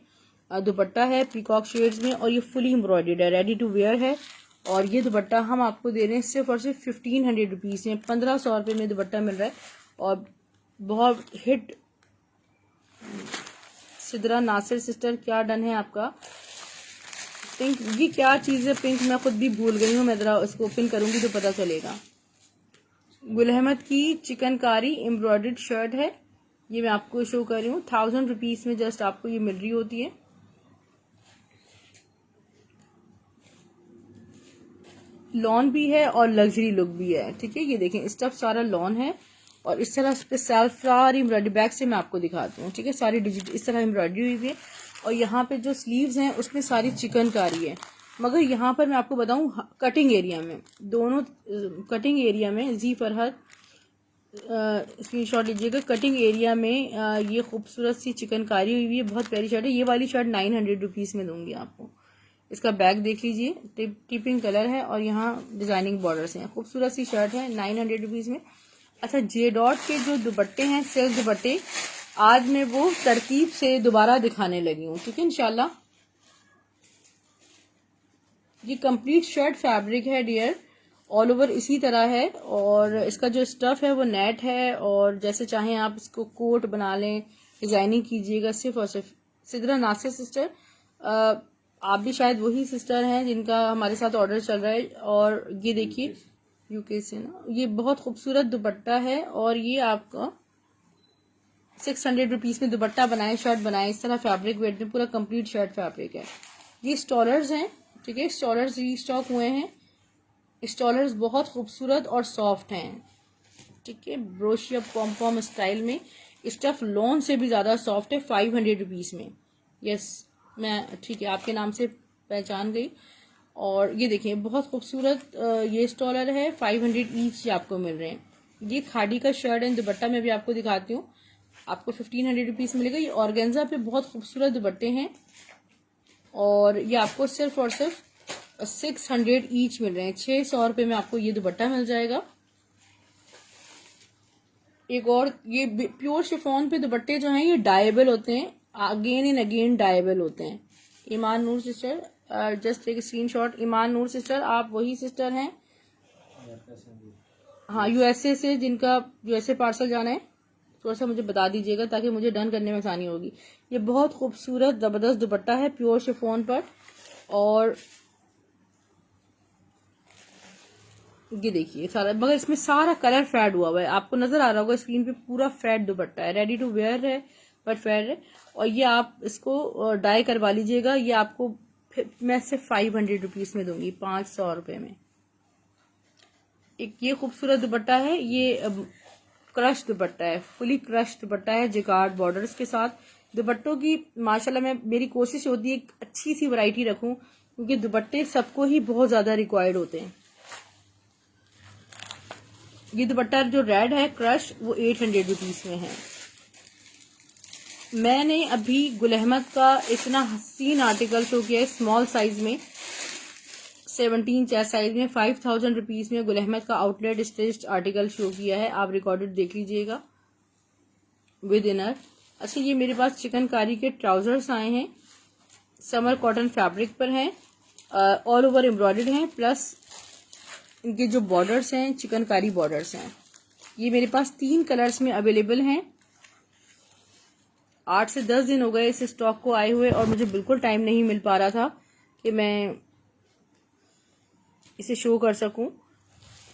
दुपट्टा है पीकॉक शेड्स में, और ये फुली एम्ब्रॉयडर्ड है, रेडी टू वेयर है। और ये दुपट्टा हम आपको दे रहे हैं सिर्फ और सिर्फ 1500 रुपीज़ में। 1500 रुपये में दुपट्टा मिल रहा है। और बहुत हिट सिदरा नासिर सिस्टर, क्या डन है आपका? पिंक, ये क्या चीज़ है पिंक, मैं खुद भी भूल गई हूँ। मैं ज़रा इसको ओपन करूँगी तो पता चलेगा। गुल अहमद की चिकनकारी एम्ब्रॉयडर्ड शर्ट है, ये मैं आपको शो कर रही हूँ। 1000 रुपीज़ में जस्ट आपको ये मिल रही होती है। लॉन भी है और लग्जरी लुक भी है, ठीक है। ये देखें स्टफ सारा लॉन है और इस तरह पे सेल्फ सारी एम्ब्रॉयडरी, बैक से मैं आपको दिखाती हूँ, ठीक है। सारी डिजिटल इस तरह एम्ब्रॉयडरी हुई है। और यहाँ पे जो स्लीव्स हैं उसमें सारी चिकनकारी है। मगर यहाँ पर मैं आपको बताऊँ, कटिंग एरिया में, दोनों कटिंग एरिया में, जी फरहद स्क्रीनशॉट लीजिएगा, कटिंग एरिया में ये खूबसूरत सी चिकनकारी हुई हुई है। बहुत प्यारी शर्ट है। ये वाली शर्ट 900 रुपीज़ में दूंगी आपको। इसका बैक देख लीजिए, टिपिंग कलर है और यहाँ डिजाइनिंग बॉर्डर्स हैं। खूबसूरत सी शर्ट है 900 रुपीज़ में। अच्छा, जे डॉट के जो दुपट्टे हैं, सिल्क दुपट्टे, आज मैं वो तरतीब से दोबारा दिखाने लगी हूँ, ठीक है इंशाल्लाह। ये कंप्लीट शर्ट फैब्रिक है डियर, ऑल ओवर इसी तरह है, और इसका जो स्टफ है वो नेट है, और जैसे चाहें आप इसको कोट बना लें, डिजाइनिंग कीजिएगा। सिर्फ और सिर्फ सिद्रा नासिर सिस्टर, आप भी शायद वही सिस्टर हैं जिनका हमारे साथ ऑर्डर चल रहा है। और ये देखिए यूके से ना, ये बहुत खूबसूरत दुपट्टा है, और ये आपका 600 रुपीज में दुपट्टा बनाए, शर्ट बनाए, इस तरह फैब्रिक वेट में पूरा कंप्लीट शर्ट फैब्रिक है। ये स्टॉलर्स हैं, ठीक है, स्टॉलर्स रीस्टॉक हुए हैं। स्टॉलर्स बहुत खूबसूरत और सॉफ्ट हैं, ठीक है, ब्रोशिया पॉम पॉम स्टाइल में। स्टफ लॉन से भी ज़्यादा सॉफ्ट है, 500 रुपीज़ में। यस, मैं ठीक है आपके नाम से पहचान गई। और ये देखिए बहुत खूबसूरत ये स्टॉलर है, 500 ईच आपको मिल रहे हैं। ये खादी का शर्ट एंड दुपट्टा मैं भी आपको दिखाती हूँ, आपको 1500 रुपीज़ मिलेगा। ये ऑर्गेन्जा पे बहुत खूबसूरत दुपट्टे हैं, और ये आपको सिर्फ और सिर्फ 600 ईच मिल रहे हैं। 600 रुपये में आपको ये दुपट्टा मिल जाएगा। एक और ये प्योर शिफॉन पे दुपट्टे जो हैं ये डायबल होते हैं, अगेन एंड अगेन डायबल होते हैं। ईमान नूर सिस्टर, जस्ट टेक स्क्रीनशॉट। ईमान नूर सिस्टर, आप वही सिस्टर हैं? हाँ, यूएसए से, जिनका यूएसए पार्सल जाना है, थोड़ा सा मुझे बता दीजिएगा ताकि मुझे डन करने में आसानी होगी। ये बहुत खूबसूरत जबरदस्त दुपट्टा है प्योर शिफॉन पर, और ये देखिए सारा, मगर इसमें सारा कलर फेड हुआ है, आपको नजर आ रहा होगा स्क्रीन पे, पूरा फेड दुपट्टा है, रेडी टू वेयर है बट फेड है। और ये आप इसको डाई करवा लीजिएगा, ये आपको मैं सिर्फ 500 रुपीज में दूंगी, 500 रुपये में। एक ये खूबसूरत दुपट्टा है, ये क्रश दुपट्टा है, फुली क्रश दुपट्टा है जिकार्ड बॉर्डर्स के साथ। दुपट्टों की माशाल्लाह मेरी कोशिश होती है अच्छी सी वैरायटी रखूं, क्योंकि दुपट्टे सबको ही बहुत ज्यादा रिक्वायर्ड होते हैं। ये दुपट्टा जो रेड है क्रश, वो 800 रुपीज में है। मैंने अभी गुल अहमद का इतना हसीन आर्टिकल शो किया है स्मॉल साइज में, 17 चेस्ट साइज में, 5000 रुपीज में गुल अहमद का आउटलेट स्टिच्ड आर्टिकल शो किया है, आप रिकॉर्डेड देख लीजिएगा विद इनर। अच्छा, ये मेरे पास चिकनकारी के ट्राउजर्स आए हैं, समर कॉटन फैब्रिक पर हैं, ऑल ओवर एम्ब्रॉयडर्ड हैं, प्लस इनके जो बॉर्डर्स हैं चिकनकारी बॉर्डर्स हैं। ये मेरे पास 3 कलर्स में अवेलेबल हैं। 8 से 10 दिन हो गए इस स्टॉक को आए हुए, और मुझे बिल्कुल टाइम नहीं मिल पा रहा था कि मैं इसे शो कर सकूं।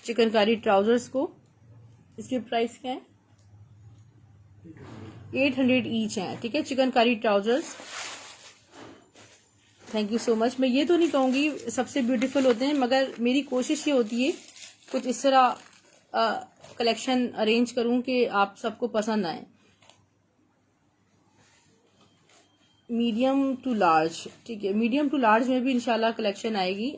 चिकनकारी ट्राउजर्स को, इसकी प्राइस क्या है? 800 ईच है, ठीक है, chikankari trousers. Thank you so much. मैं ये तो नहीं कहूँगी सबसे ब्यूटीफुल होते हैं, मगर मेरी कोशिश ये होती है कुछ इस तरह कलेक्शन अरेंज करूँ कि आप सबको पसंद आए। मीडियम टू लार्ज, ठीक है, मीडियम टू लार्ज में भी इंशाल्लाह कलेक्शन आएगी।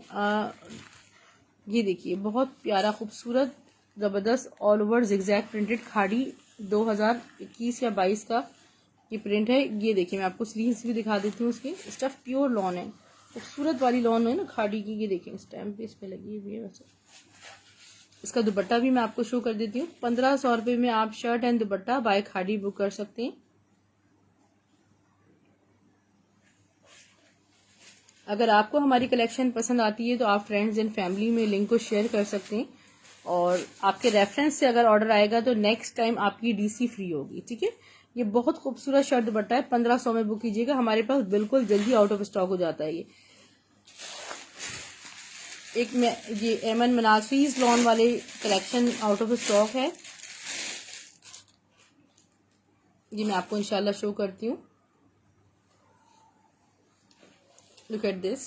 ये देखिए बहुत प्यारा खूबसूरत ज़बरदस्त ऑल ओवर जिगजैग प्रिंटेड खाड़ी 2021 या 22 का ये प्रिंट है। ये देखिए मैं आपको स्लीव्स भी दिखा देती हूँ, उसकी स्टफ प्योर लॉन है, खूबसूरत वाली लॉन है ना खाड़ी की। ये देखिए स्टैम्प भी इस पे लगी हुई है। वैसे इसका दुपट्टा भी मैं आपको शो कर देती हूँ। 1500 रुपये में आप शर्ट एंड दुपट्टा बाय खाड़ी बुक कर सकते हैं। अगर आपको हमारी कलेक्शन पसंद आती है तो आप फ्रेंड्स एंड फैमिली में लिंक को शेयर कर सकते हैं, और आपके रेफरेंस से अगर ऑर्डर आएगा तो नेक्स्ट टाइम आपकी डीसी फ्री होगी, ठीक है। ये बहुत खूबसूरत शर्ट दुपट्टा है, 1500 में बुक कीजिएगा, हमारे पास बिल्कुल जल्दी आउट ऑफ स्टॉक हो जाता है। ये एमन मनासीज लॉन वाले कलेक्शन आउट ऑफ स्टॉक है, ये मैं आपको इंशाल्लाह शो करती हूँ। लुक एट दिस,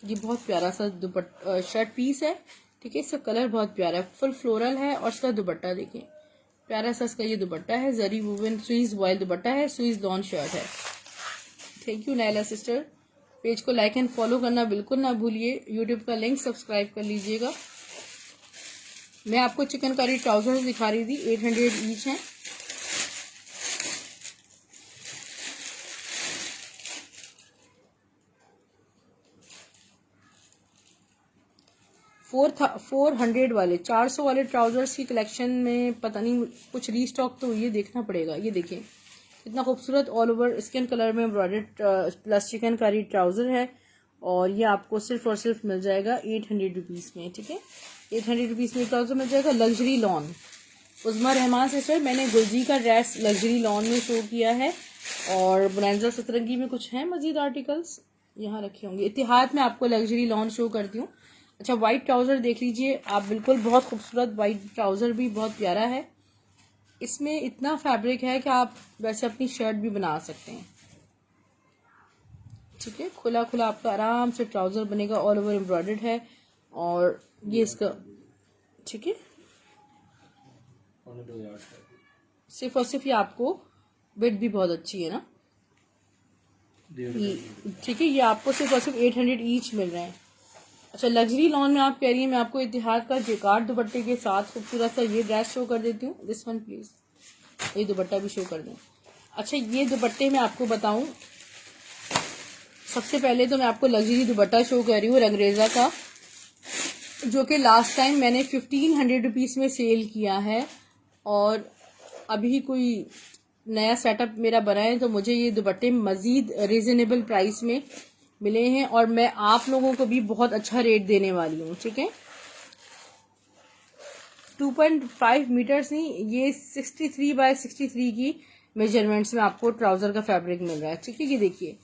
ये बहुत प्यारा सा दुपट्टा शर्ट पीस है, ठीक है, इसका कलर बहुत प्यारा है, फुल फ्लोरल है, और इसका दुपट्टा देखिए प्यारा सा इसका ये दुपट्टा है, जरी वुवन स्वीज वॉयल दुपट्टा है, स्वीज लॉन शर्ट है। Thank you Naila sister. Page को लाइक एंड फॉलो करना बिल्कुल ना भूलिए, यूट्यूब का लिंक सब्सक्राइब कर लीजिएगा। मैं आपको चिकनकारी ट्राउजर्स दिखा रही थी, 800 ईच हैं। फोर 400 वाले 400 वाले ट्राउजर्स की कलेक्शन में पता नहीं कुछ रीस्टॉक तो ये देखना पड़ेगा। ये देखिए कितना खूबसूरत ऑल ओवर स्किन कलर में एम्ब्रॉयडर्ड प्लस चिकनकारी ट्राउजर है, और ये आपको सिर्फ और सिर्फ मिल जाएगा 800 रुपीज़ में, ठीक है। 800 रुपीज़ में ट्राउज़र मिल जाएगा। लग्जरी लॉन उज़मा रहमान सिस्टर, मैंने गुलजी का ड्रेस लग्जरी लॉन में शो किया है और बोनांजा सतरंगी में कुछ हैं मज़ीद आर्टिकल्स यहाँ रखे होंगे। इतिहाद में आपको लग्जरी लॉन शो करती हूँ। अच्छा, वाइट ट्राउज़र देख लीजिए आप, बिल्कुल बहुत खूबसूरत वाइट ट्राउज़र भी बहुत प्यारा है। इसमें इतना फैब्रिक है कि आप वैसे अपनी शर्ट भी बना सकते हैं, ठीक है। खुला खुला आपका आराम से ट्राउज़र बनेगा, ऑल ओवर एम्ब्रॉयडर्ड है और ये इसका, ठीक है। सिर्फ और सिर्फ ये आपको वेट भी बहुत अच्छी है ना, ठीक है। ये आपको सिर्फ और सिर्फ 800 ईच मिल रहे हैं। अच्छा, लग्जरी लॉन में आप कह रही हैं, मैं आपको इतिहाद का जेकार्ड दुपट्टे के साथ खूबसूरत सा ये ड्रेस शो कर देती हूँ। दिस वन प्लीज, ये दुपट्टा भी शो कर दें। अच्छा, ये दुपट्टे में आपको बताऊं, सबसे पहले तो मैं आपको लग्जरी दुपट्टा शो कर रही हूँ रंगरेजा का, जो कि लास्ट टाइम मैंने 1500 रुपीज़ में सेल किया है और अभी कोई नया सेटअप मेरा बना है तो मुझे ये दुपट्टे मज़ीद रिजनेबल प्राइस में मिले हैं और मैं आप लोगों को भी बहुत अच्छा रेट देने वाली हूँ, ठीक है। 2.5 मीटर्स नहीं, ये 63 बाय 63 की मेजरमेंट्स में आपको ट्राउज़र का फैब्रिक मिल रहा है, ठीक है। ये देखिए,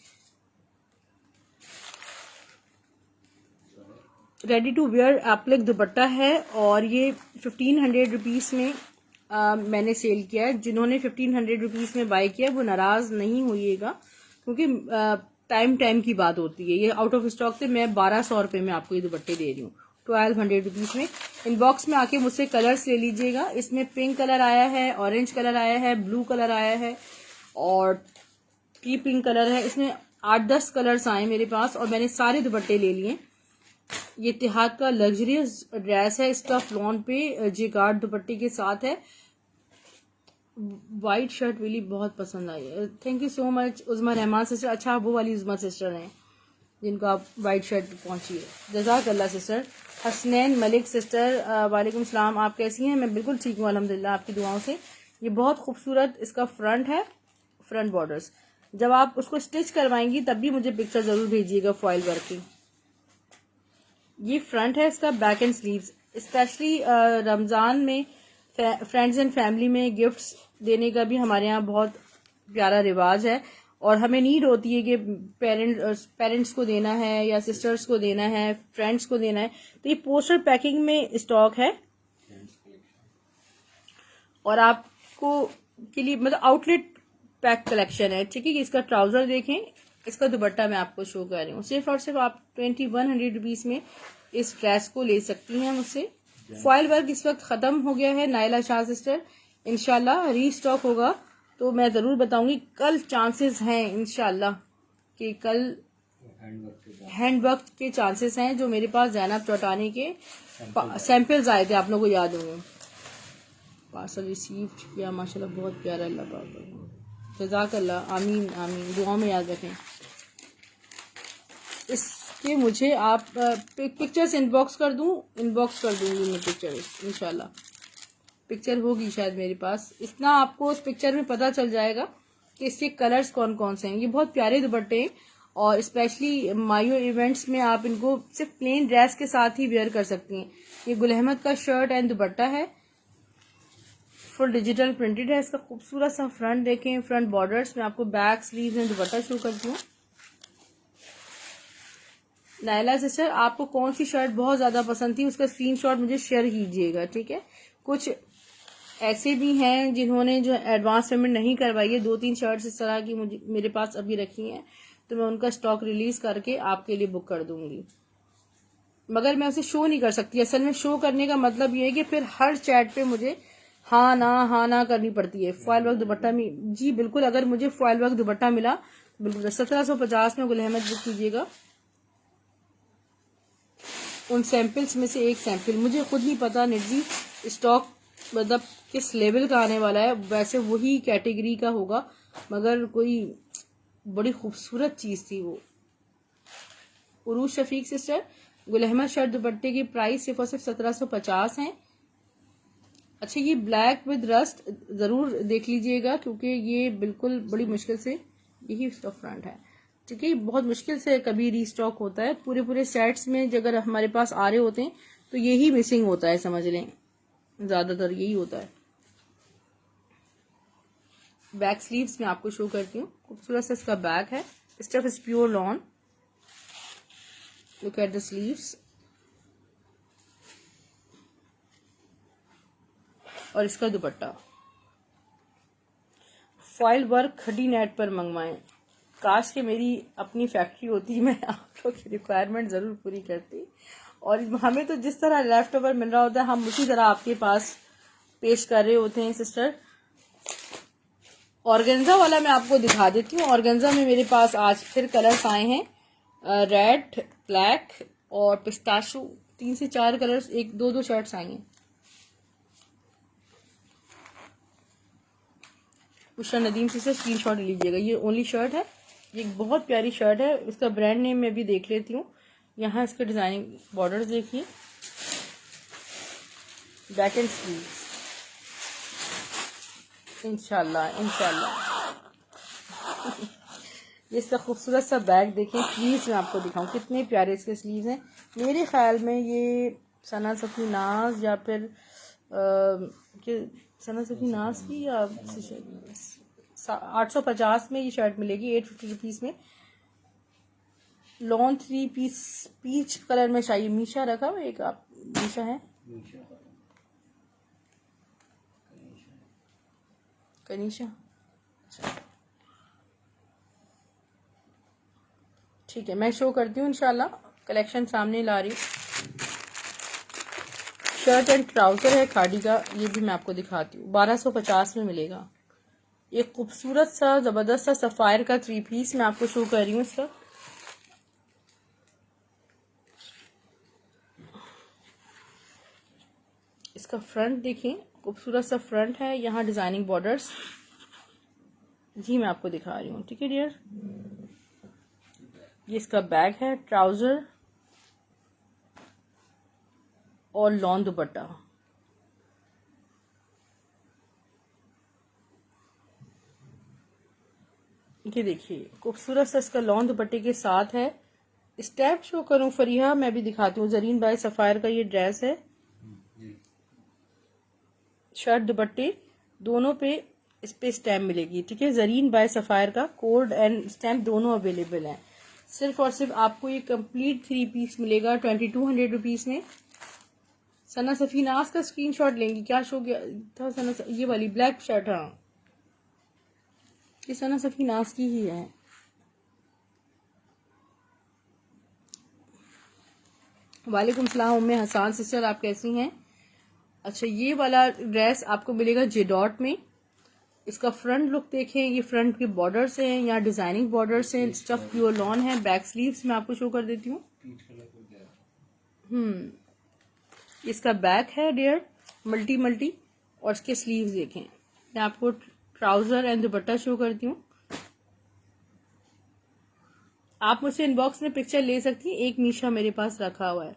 ready to wear applique dupatta है और ये 1500 रुपीज़ में मैंने सेल किया है। जिन्होंने 1500 रुपीज़ में बाय किया वो नाराज़ नहीं होइएगा, क्योंकि टाइम की बात होती है। ये आउट ऑफ स्टॉक थे, मैं 1200 रुपये में आपको ये दुपट्टे दे रही हूँ 1200 रुपीज़ में। इनबॉक्स में आके मुझसे कलर्स ले लीजिएगा। इसमें पिंक कलर आया है, ऑरेंज कलर आया है, ब्लू कलर आया है और टी पिंक कलर है। इसमें 8-10 कलर्स आए मेरे पास और मैंने सारे दुपट्टे ले लिए। ये इत्तेहाद का लग्जरियस ड्रेस है, इसका फ्लॉन पे जेकार्ड दुपट्टे के साथ है। वाइट शर्ट वाली बहुत पसंद आई है, thank you so much उज़मा Rahman sister. अच्छा, वो वाली उज़मा सिस्टर हैं जिनको आप वाइट शर्ट पहुंची है, जज़ाक अल्लाह सिस्टर। हसनैन मलिक सिस्टर, वालेकुम सलाम, आप कैसी हैं? मैं बिल्कुल ठीक हूँ अल्हम्दुलिल्लाह आपकी दुआओं से। ये बहुत खूबसूरत इसका फ्रंट है, फ्रंट बॉर्डर्स। जब आप उसको स्टिच करवाएंगी तब भी मुझे पिक्चर ज़रूर भेजिएगा फॉइल वर्क की। ये फ्रंट है इसका, back and sleeves. Specially Ramzan में फ्रेंड्स एंड फैमिली में गिफ्ट्स देने का भी हमारे यहाँ बहुत प्यारा रिवाज है और हमें नीड होती है कि पेरेंट्स को देना है या सिस्टर्स को देना है, फ्रेंड्स को देना है, तो ये पोस्टर पैकिंग में स्टॉक है और आपको के लिए मतलब आउटलेट पैक कलेक्शन है, ठीक है। इसका ट्राउजर देखें, इसका दुपट्टा मैं आपको शो कर रही हूँ। सिर्फ और सिर्फ आप 2100 रुपीज़ में इस ड्रेस को ले सकती हैं मुझसे। फॉइल वर्क इस वक्त ख़त्म हो गया है नाइला शाह सिस्टर, इंशाल्लाह रीस्टॉक होगा तो मैं ज़रूर बताऊंगी। कल चांसेस हैं इंशाल्लाह कि कल हैंड वर्क के चांसेस हैं। जो मेरे पास ज़ैनब चौटानी के सैंपल्स आए थे, आप लोगों को याद होंगे। पार्सल रिसीव किया माशाल्लाह, बहुत प्यारा, अल्लाह पाक जज़ाकल्लाह, आमीन आमीन, दुआओं में याद रखें। इसके मुझे आप पिक्चर्स इनबॉक्स कर दूंगी मैं पिक्चर, इंशाल्लाह पिक्चर होगी शायद मेरे पास। इतना आपको उस पिक्चर में पता चल जाएगा कि इसके कलर्स कौन कौन से हैं। ये बहुत प्यारे दुपट्टे हैं और स्पेशली मायो इवेंट्स में आप इनको सिर्फ प्लेन ड्रेस के साथ ही वेयर कर सकती हैं। ये गुल अहमद का शर्ट एंड दुपट्टा है, फुल डिजिटल प्रिंटेड है। इसका खूबसूरत सा फ्रंट देखें, फ्रंट बॉर्डर्स में आपको बैक स्लीव में दुपट्टा शो करती हूँ। नाइला सिस्टर, आपको कौन सी शर्ट बहुत ज्यादा पसंद थी उसका स्क्रीनशॉट मुझे शेयर कीजिएगा, ठीक है। कुछ ऐसे भी हैं जिन्होंने जो एडवांस पेमेंट नहीं करवाई है, 2-3 शर्ट्स इस तरह की मुझे मेरे पास अभी रखी हैं, तो मैं उनका स्टॉक रिलीज करके आपके लिए बुक कर दूंगी, मगर मैं उसे शो नहीं कर सकती। असल में शो करने का मतलब ये है कि फिर हर चैट पे मुझे हाँ ना करनी पड़ती है। फॉइल वर्क दुपट्टा में, जी बिल्कुल, अगर मुझे फॉइल वर्क दुपट्टा मिला बिल्कुल 1750 में गुल अहमद बुक कीजिएगा। उन सैंपल्स में से एक सैंपल, मुझे खुद नहीं पता निजी स्टॉक मतलब किस लेवल का आने वाला है, वैसे वही कैटेगरी का होगा, मगर कोई बड़ी खूबसूरत चीज थी वो। उरूज शफीक सिस्टर, गुल अहमद शर्ट दुपट्टे की प्राइस सिर्फ और सिर्फ 1750 है। अच्छा, ये ब्लैक विद रस्ट जरूर देख लीजिएगा क्योंकि ये बिल्कुल बड़ी मुश्किल से, यही उसका फ्रंट है, ठीक है। बहुत मुश्किल से कभी रीस्टॉक होता है, पूरे पूरे सेट्स में अगर हमारे पास आ रहे होते हैं तो यही मिसिंग होता है, समझ लें ज्यादातर यही होता है। बैक स्लीव्स में आपको शो करती हूँ, खूबसूरत सा इसका बैक है, stuff is pure lawn, look at the sleeves. और इसका दुपट्टा फॉइल वर्क खड़ी नेट पर मंगवाएं। काश के मेरी अपनी फैक्ट्री होती, मैं आप लोग की रिक्वायरमेंट जरूर पूरी करती। और हमें तो जिस तरह लेफ्ट ओवर मिल रहा होता है हम उसी तरह आपके पास पेश कर रहे होते हैं सिस्टर। ऑर्गेन्जा वाला मैं आपको दिखा देती हूँ। ऑर्गेन्जा में मेरे पास आज फिर कलर्स आए हैं, रेड, ब्लैक और पिस्ताशो, 3 से 4 कलर्स, एक दो शर्ट्स आई हैं। उषा नदीम से स्क्रीनशॉट लीजिएगा। ये ओनली शर्ट है, ये एक बहुत प्यारी शर्ट है। इसका ब्रांड नेम मैं भी देख लेती हूँ। यहाँ इसके डिजाइनिंग बॉर्डर्स देखिए, बैक एंड स्लीव्स, इंशाल्लाह इंशाल्लाह। ये इसका खूबसूरत सा बैग देखें। स्लीव्स में आपको दिखाऊं कितने प्यारे इसके स्लीव्स हैं। मेरे ख्याल में ये सना सफी नाज या फिर सना सफी नाज की या 850 में ये शर्ट मिलेगी, 850 रुपीज में। लॉन 3 पीस पीच कलर में चाहिए। मीशा रखा हुआ एक, आप मीशा है, कनीशा, ठीक है मैं शो करती हूँ इंशाल्लाह। कलेक्शन सामने ला रही हूँ। शर्ट एंड ट्राउजर है खादी का, ये भी मैं आपको दिखाती हूँ। 1250 में मिलेगा। एक खूबसूरत सा जबरदस्त सा सफायर का 3 पीस मैं आपको शो कर रही हूँ। इसका इसका फ्रंट देखिए, खूबसूरत सा फ्रंट है, यहाँ डिजाइनिंग बॉर्डर्स जी मैं आपको दिखा रही हूँ। ठीक है डियर, ये इसका बैग है, ट्राउजर और लॉन दुपट्टा। ये देखिए खूबसूरत सा इसका लॉन दुपट्टे के साथ है। स्टेप शो करूं फरीहा, मैं भी दिखाती हूँ। जरीन बाय सफायर का ये ड्रेस है। शर्ट दुपट्टे दोनों पे इस पे स्टैम्प मिलेगी। ठीक है, जरीन बाय सफायर का कोड एंड स्टैम्प दोनों अवेलेबल हैं। सिर्फ और सिर्फ आपको ये कंप्लीट 3 पीस मिलेगा 2200 रुपीज में। सना सफीनास का स्क्रीनशॉट लेंगी, क्या शो गया था सना, ये वाली ब्लैक शर्ट, हाँ ये सना सफीनास की ही है। वालेकुम सलाम उम्मे हसान सिस्टर, आप कैसी हैं? अच्छा, ये वाला ड्रेस आपको मिलेगा जे डॉट में। इसका फ्रंट लुक देखें, ये फ्रंट के बॉर्डर्स हैं, यहाँ डिजाइनिंग बॉर्डर्स हैं, स्टफ प्योर लॉन है। बैक स्लीव्स में आपको शो कर देती हूँ। इसका बैक है डियर मल्टी और इसके स्लीव्स देखें। मैं आपको ट्राउजर एंड दुपट्टा शो करती हूँ। आप मुझसे इनबॉक्स में पिक्चर ले सकती हैं। एक मीशा मेरे पास रखा हुआ है,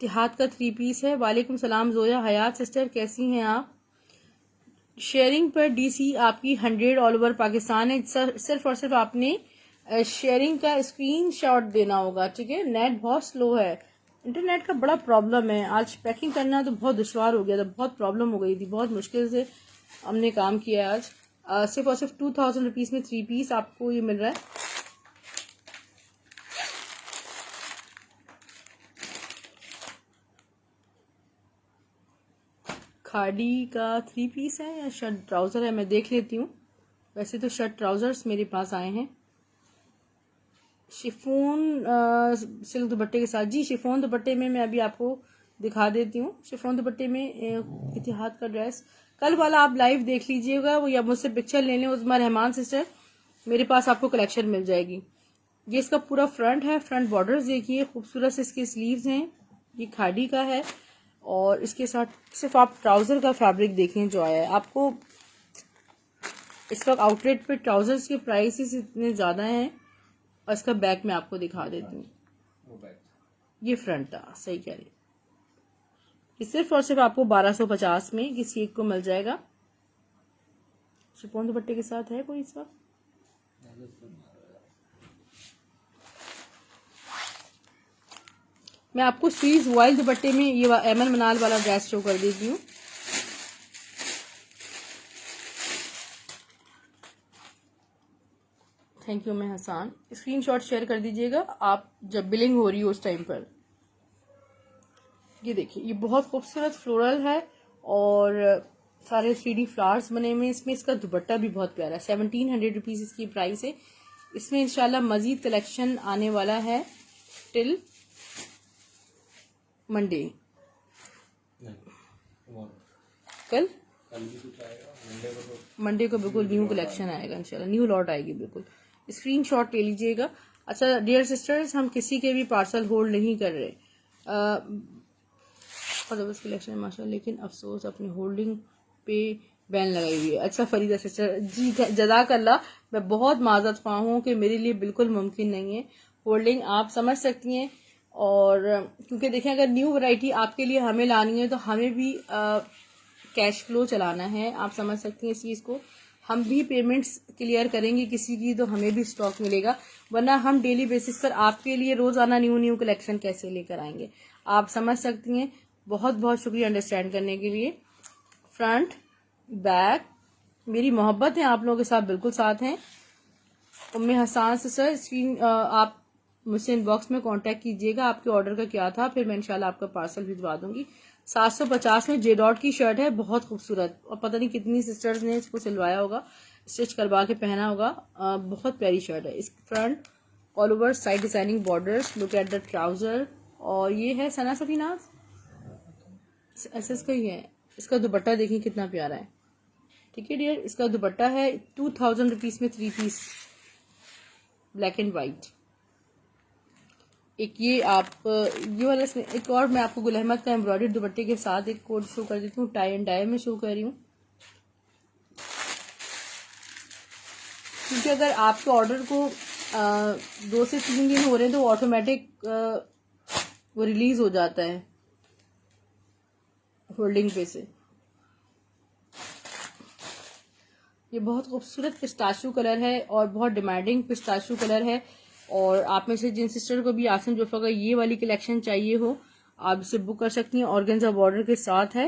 इतिहाद का 3 पीस है। वालेकुम सलाम जोया हयात सिस्टर, कैसी हैं आप? शेयरिंग पर डीसी आपकी 100 ऑल ओवर पाकिस्तान है। सिर्फ और सिर्फ आपने शेयरिंग का स्क्रीनशॉट देना होगा। ठीक है, नेट बहुत स्लो है, इंटरनेट का बड़ा प्रॉब्लम है। आज पैकिंग करना तो बहुत दुश्वार हो गया था, बहुत प्रॉब्लम हो गई थी, बहुत मुश्किल से हमने काम किया है आज। सिर्फ और सिर्फ 2000 रुपीज में 3 पीस आपको ये मिल रहा है। खाड़ी का 3 पीस है या शर्ट ट्राउजर है, मैं देख लेती हूँ। वैसे तो शर्ट ट्राउजर्स मेरे पास आए हैं शिफोन सिल्क दुपट्टे के साथ। जी शिफोन दुपट्टे में मैं अभी आपको दिखा देती हूँ। शिफोन दुपट्टे में इतिहाद का ड्रेस, कल वाला आप लाइव देख लीजिएगा वो, या मुझसे पिक्चर ले लें उस्मा रहमान सिस्टर, मेरे पास आपको कलेक्शन मिल जाएगी। ये इसका पूरा फ्रंट है, फ्रंट बॉर्डर्स देखिए, खूबसूरत से इसके स्लीव्स हैं, ये खाड़ी का है। और इसके साथ सिर्फ आप ट्राउजर का फैब्रिक देखें जो आया है आपको। इस वक्त आउटलेट पे ट्राउजर्स के प्राइसेस इतने ज्यादा हैं। और इसका बैक में आपको दिखा देती हूँ, ये फ्रंट था, सही कह रही। ये सिर्फ और सिर्फ आपको 1250 में किसी एक को मिल जाएगा। शिफॉन दुपट्टे के साथ है कोई इस वक्त? मैं आपको स्वीज वॉयल दुपट्टे में ये एमन मनाल वाला ड्रेस शो कर देती हूँ। थैंक यू मैं हसान। स्क्रीनशॉट शेयर कर दीजिएगा आप जब बिलिंग हो रही हो उस टाइम पर। ये देखिए ये बहुत खूबसूरत फ्लोरल है और सारे 3D फ्लावर्स बने हुए हैं इसमें। इसका दुपट्टा भी बहुत प्यारा है। 1700 रुपीज़ इसकी प्राइस है। इसमें इंशाल्लाह मजीद कलेक्शन आने वाला है टिल मंडे। कल मंडे को बिल्कुल न्यू कलेक्शन आएगा इंशाल्लाह, न्यू लॉट आएगी बिल्कुल। स्क्रीनशॉट ले लीजिएगा। अच्छा डियर सिस्टर्स, हम किसी के भी पार्सल होल्ड नहीं कर रहे। ज़बरदस्त कलेक्शन है माशाल्लाह, लेकिन अफसोस अपनी होल्डिंग पे बैन लगाई हुई है। अच्छा फरीदा सिस्टर जी जज़ाकल्लाह, मैं बहुत माज़रत ख्वाह हूँ कि मेरे लिए बिल्कुल मुमकिन नहीं है होल्डिंग, आप समझ सकती हैं। और क्योंकि देखें अगर न्यू वैरायटी आपके लिए हमें लानी है तो हमें भी कैश फ्लो चलाना है, आप समझ सकती हैं इस चीज़ को। हम भी पेमेंट्स क्लियर करेंगे किसी की तो हमें भी स्टॉक मिलेगा, वरना हम डेली बेसिस पर आपके लिए रोज़ाना न्यू कलेक्शन कैसे लेकर आएंगे, आप समझ सकती हैं। बहुत बहुत शुक्रिया अंडरस्टैंड करने के लिए। फ्रंट बैक मेरी मोहब्बत है आप लोगों के साथ, बिल्कुल साथ हैं। उम्मे हसान से सर स्क्रीन आप मुझसे इनबॉक्स में कांटेक्ट कीजिएगा आपके ऑर्डर का क्या था, फिर मैं इंशाल्लाह आपका पार्सल भिजवा दूंगी। 750 में जे डॉट की शर्ट है, बहुत खूबसूरत, और पता नहीं कितनी सिस्टर्स ने इसको सिलवाया होगा, स्टिच करवा के पहना होगा। बहुत प्यारी शर्ट है। इस front all over side designing borders, look at the trouser. और ये है सना सफीनाज एसएस का ही है। इसका दुपट्टा देखिए कितना प्यारा है। ठीक है डियर, इसका दुपट्टा है 2000 रुपीज में 3 पीस ब्लैक एंड वाइट। एक ये आप ये वाला, एक और मैं आपको गुल अहमद का एम्ब्रॉयडर्ड दुपट्टे के साथ एक कोड शो कर देती हूँ, टाई एंड डाई में शो कर रही हूँ। क्योंकि अगर आपके ऑर्डर को 2 से 3 दिन हो रहे हैं तो ऑटोमेटिक वो रिलीज हो जाता है होल्डिंग पे से। ये बहुत खूबसूरत पिस्ताशू कलर है और बहुत डिमांडिंग पिस्ताशू कलर है। और आप में से जिन सिस्टर को भी आसिम जोफा का ये वाली कलेक्शन चाहिए हो आप इसे बुक कर सकती हैं। ऑर्गेन्जा बॉर्डर के साथ है।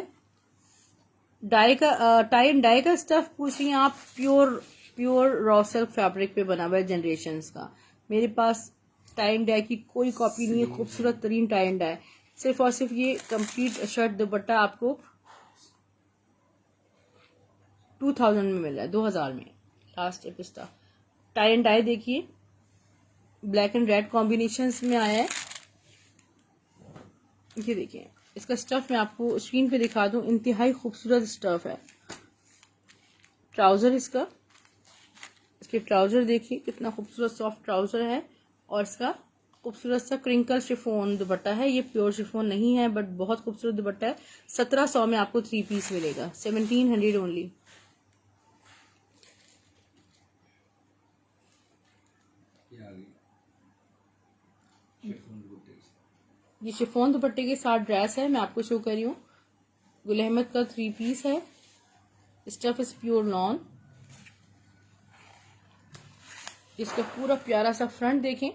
डाई का टाई एंड डाई का स्टफ पूछ रही हैं आप, प्योर रॉ सिल्क फैब्रिक पे बना हुआ है जनरेशंस का। मेरे पास टाई एंड डाई की कोई कॉपी नहीं है, खूबसूरत तरीन टाई एंड डाई। सिर्फ और सिर्फ ये कंप्लीट शर्ट दुपट्टा आपको 2000 में मिल रहा है, 2000 में लास्ट पिस्ता। टाई एंड डाई देखिए ब्लैक एंड रेड कॉम्बिनेशन में आया है। ये देखिए इसका स्टफ मैं आपको स्क्रीन पे दिखा दूं, इंतहाई खूबसूरत स्टफ है। ट्राउजर इसके ट्राउजर देखिए कितना खूबसूरत सॉफ्ट ट्राउजर है। और इसका खूबसूरत सा क्रिंकल शिफोन दुपट्टा है। ये प्योर शिफोन नहीं है बट बहुत खूबसूरत दुपट्टा है। 1700 में आपको 3 पीस मिलेगा, 1700 ओनली। ये शिफोन दुपट्टे के साथ ड्रेस है, मैं आपको शो कर रही हूँ। गुल अहमद का 3 पीस है। Stuff is pure lawn. इसका पूरा प्यारा सा फ्रंट देखें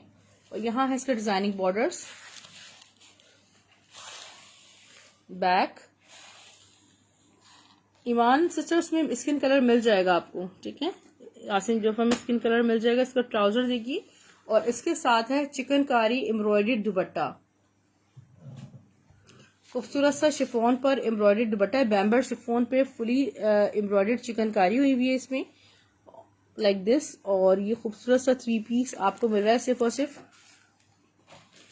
और यहाँ है इसके डिजाइनिंग बॉर्डर्स। बैक ईमान सिस्टर्स में स्किन कलर मिल जाएगा आपको, ठीक है। आसिम जोफा में स्किन कलर मिल जाएगा। इसका ट्राउजर देखिए और इसके साथ है चिकनकारी एम्ब्रॉयडर्ड दुपट्टा। खूबसूरत सा शिफोन पर एम्ब्रॉयडर्ड दुपट्टा है। बैम्बर शिफोन पे फुली एम्ब्रॉयडर्ड चिकनकारी हुई हुई है इसमें लाइक दिस। और ये खूबसूरत सा 3 पीस आपको मिल रहा है सिर्फ और सिर्फ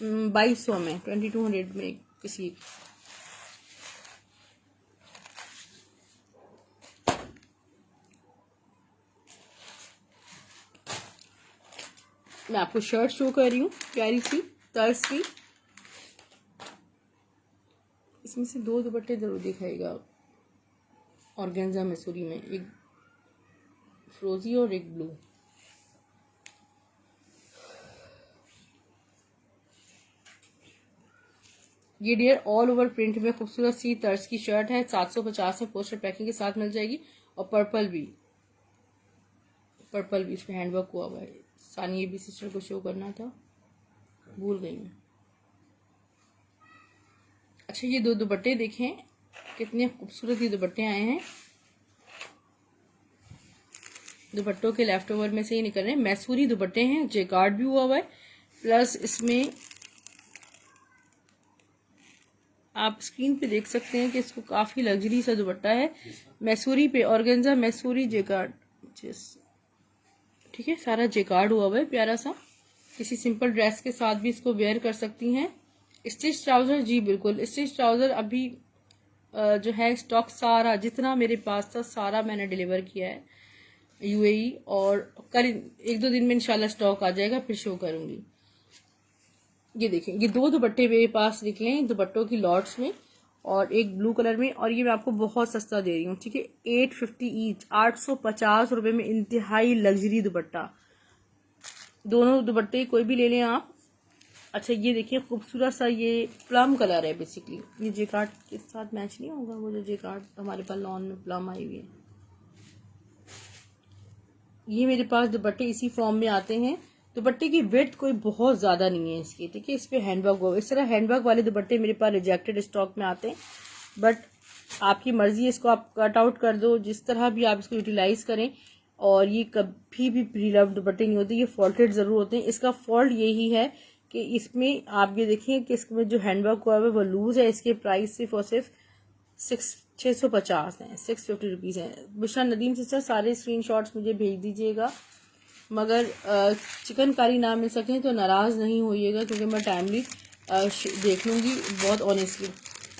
2200 में, 2200 में किसी। मैं आपको शर्ट शो कर रही हूँ प्यारी सी तर्ज की। इसमें से 2 दुपट्टे जरूर दिखाएगा ऑर्गेन्जा मसूरी में, एक फ्रोजी और एक ब्लू। ये डियर ऑल ओवर प्रिंट में खूबसूरत सी तर्ज की शर्ट है। 750 में पोस्टर पैकिंग के साथ मिल जाएगी। और पर्पल भी इसमें हैंडवर्क हुआ हुआ है। सानी ये भी सिस्टर को शो करना था, भूल गई मैं। अच्छा ये दो दुपट्टे देखें कितने खूबसूरत ये दुपट्टे आए हैं। दुपट्टों के लेफ्ट ओवर में से ही निकल रहे हैं। मैसूरी दुपट्टे हैं, जेकार्ड भी हुआ हुआ है, प्लस इसमें आप स्क्रीन पे देख सकते हैं कि इसको काफ़ी लग्जरी सा दुपट्टा है मैसूरी पे, ऑर्गेन्जा मैसूरी जेकार्ड, ठीक है, सारा जेकार्ड हुआ हुआ है प्यारा सा। किसी सिंपल ड्रेस के साथ भी इसको वेयर कर सकती हैं। स्टिच ट्राउज़र, जी बिल्कुल स्टिच ट्राउज़र अभी जो है स्टॉक सारा जितना मेरे पास था सारा मैंने डिलीवर किया है यूएई, और कल 1-2 दिन में इंशाल्लाह स्टॉक आ जाएगा, फिर शो करूंगी। ये देखें ये दो दुपट्टे मेरे पास निकले हैं दुपट्टों की लॉट्स में, और एक ब्लू कलर में, और ये मैं आपको बहुत सस्ता दे रही हूँ, ठीक है, 850 ईच, 850 रुपये में इंतहाई लग्जरी दुपट्टा। दोनों दुपट्टे कोई भी ले लें आप। अच्छा ये देखिए खूबसूरत सा ये प्लम कलर है, बेसिकली ये जेकार्ड के साथ मैच नहीं होगा, वो जो जेकार्ड हमारे पास लॉन में प्लम आई हुई है। ये मेरे पास दुपट्टे इसी फॉर्म में आते हैं। दुपट्टे की विड्थ कोई बहुत ज़्यादा नहीं है इसकी, ठीक है, इस पर हैंडवर्क हो, इस तरह हैंडवर्क वाले दुपट्टे मेरे पास रिजेक्टेड स्टॉक में आते हैं, बट आपकी मर्जी है, इसको आप कट आउट कर दो, जिस तरह भी आप इसको यूटिलाइज करें। और ये कभी भी प्री लव दुपट्टे नहीं होते, ये फॉल्टेड ज़रूर होते हैं। इसका फॉल्ट यही है कि इसमें आप ये देखें कि इसमें जो हैंडवर्क हुआ है वो लूज है। इसके प्राइस सिर्फ और सिर्फ 650 हैं, 650 रुपीज़ हैं। बुशरा नदीम सिस्टर सारे स्क्रीनशॉट्स मुझे भेज दीजिएगा, मगर चिकनकारी ना मिल सकें तो नाराज़ नहीं होइएगा, क्योंकि मैं टाइमली देख लूँगी बहुत ऑनेस्टली।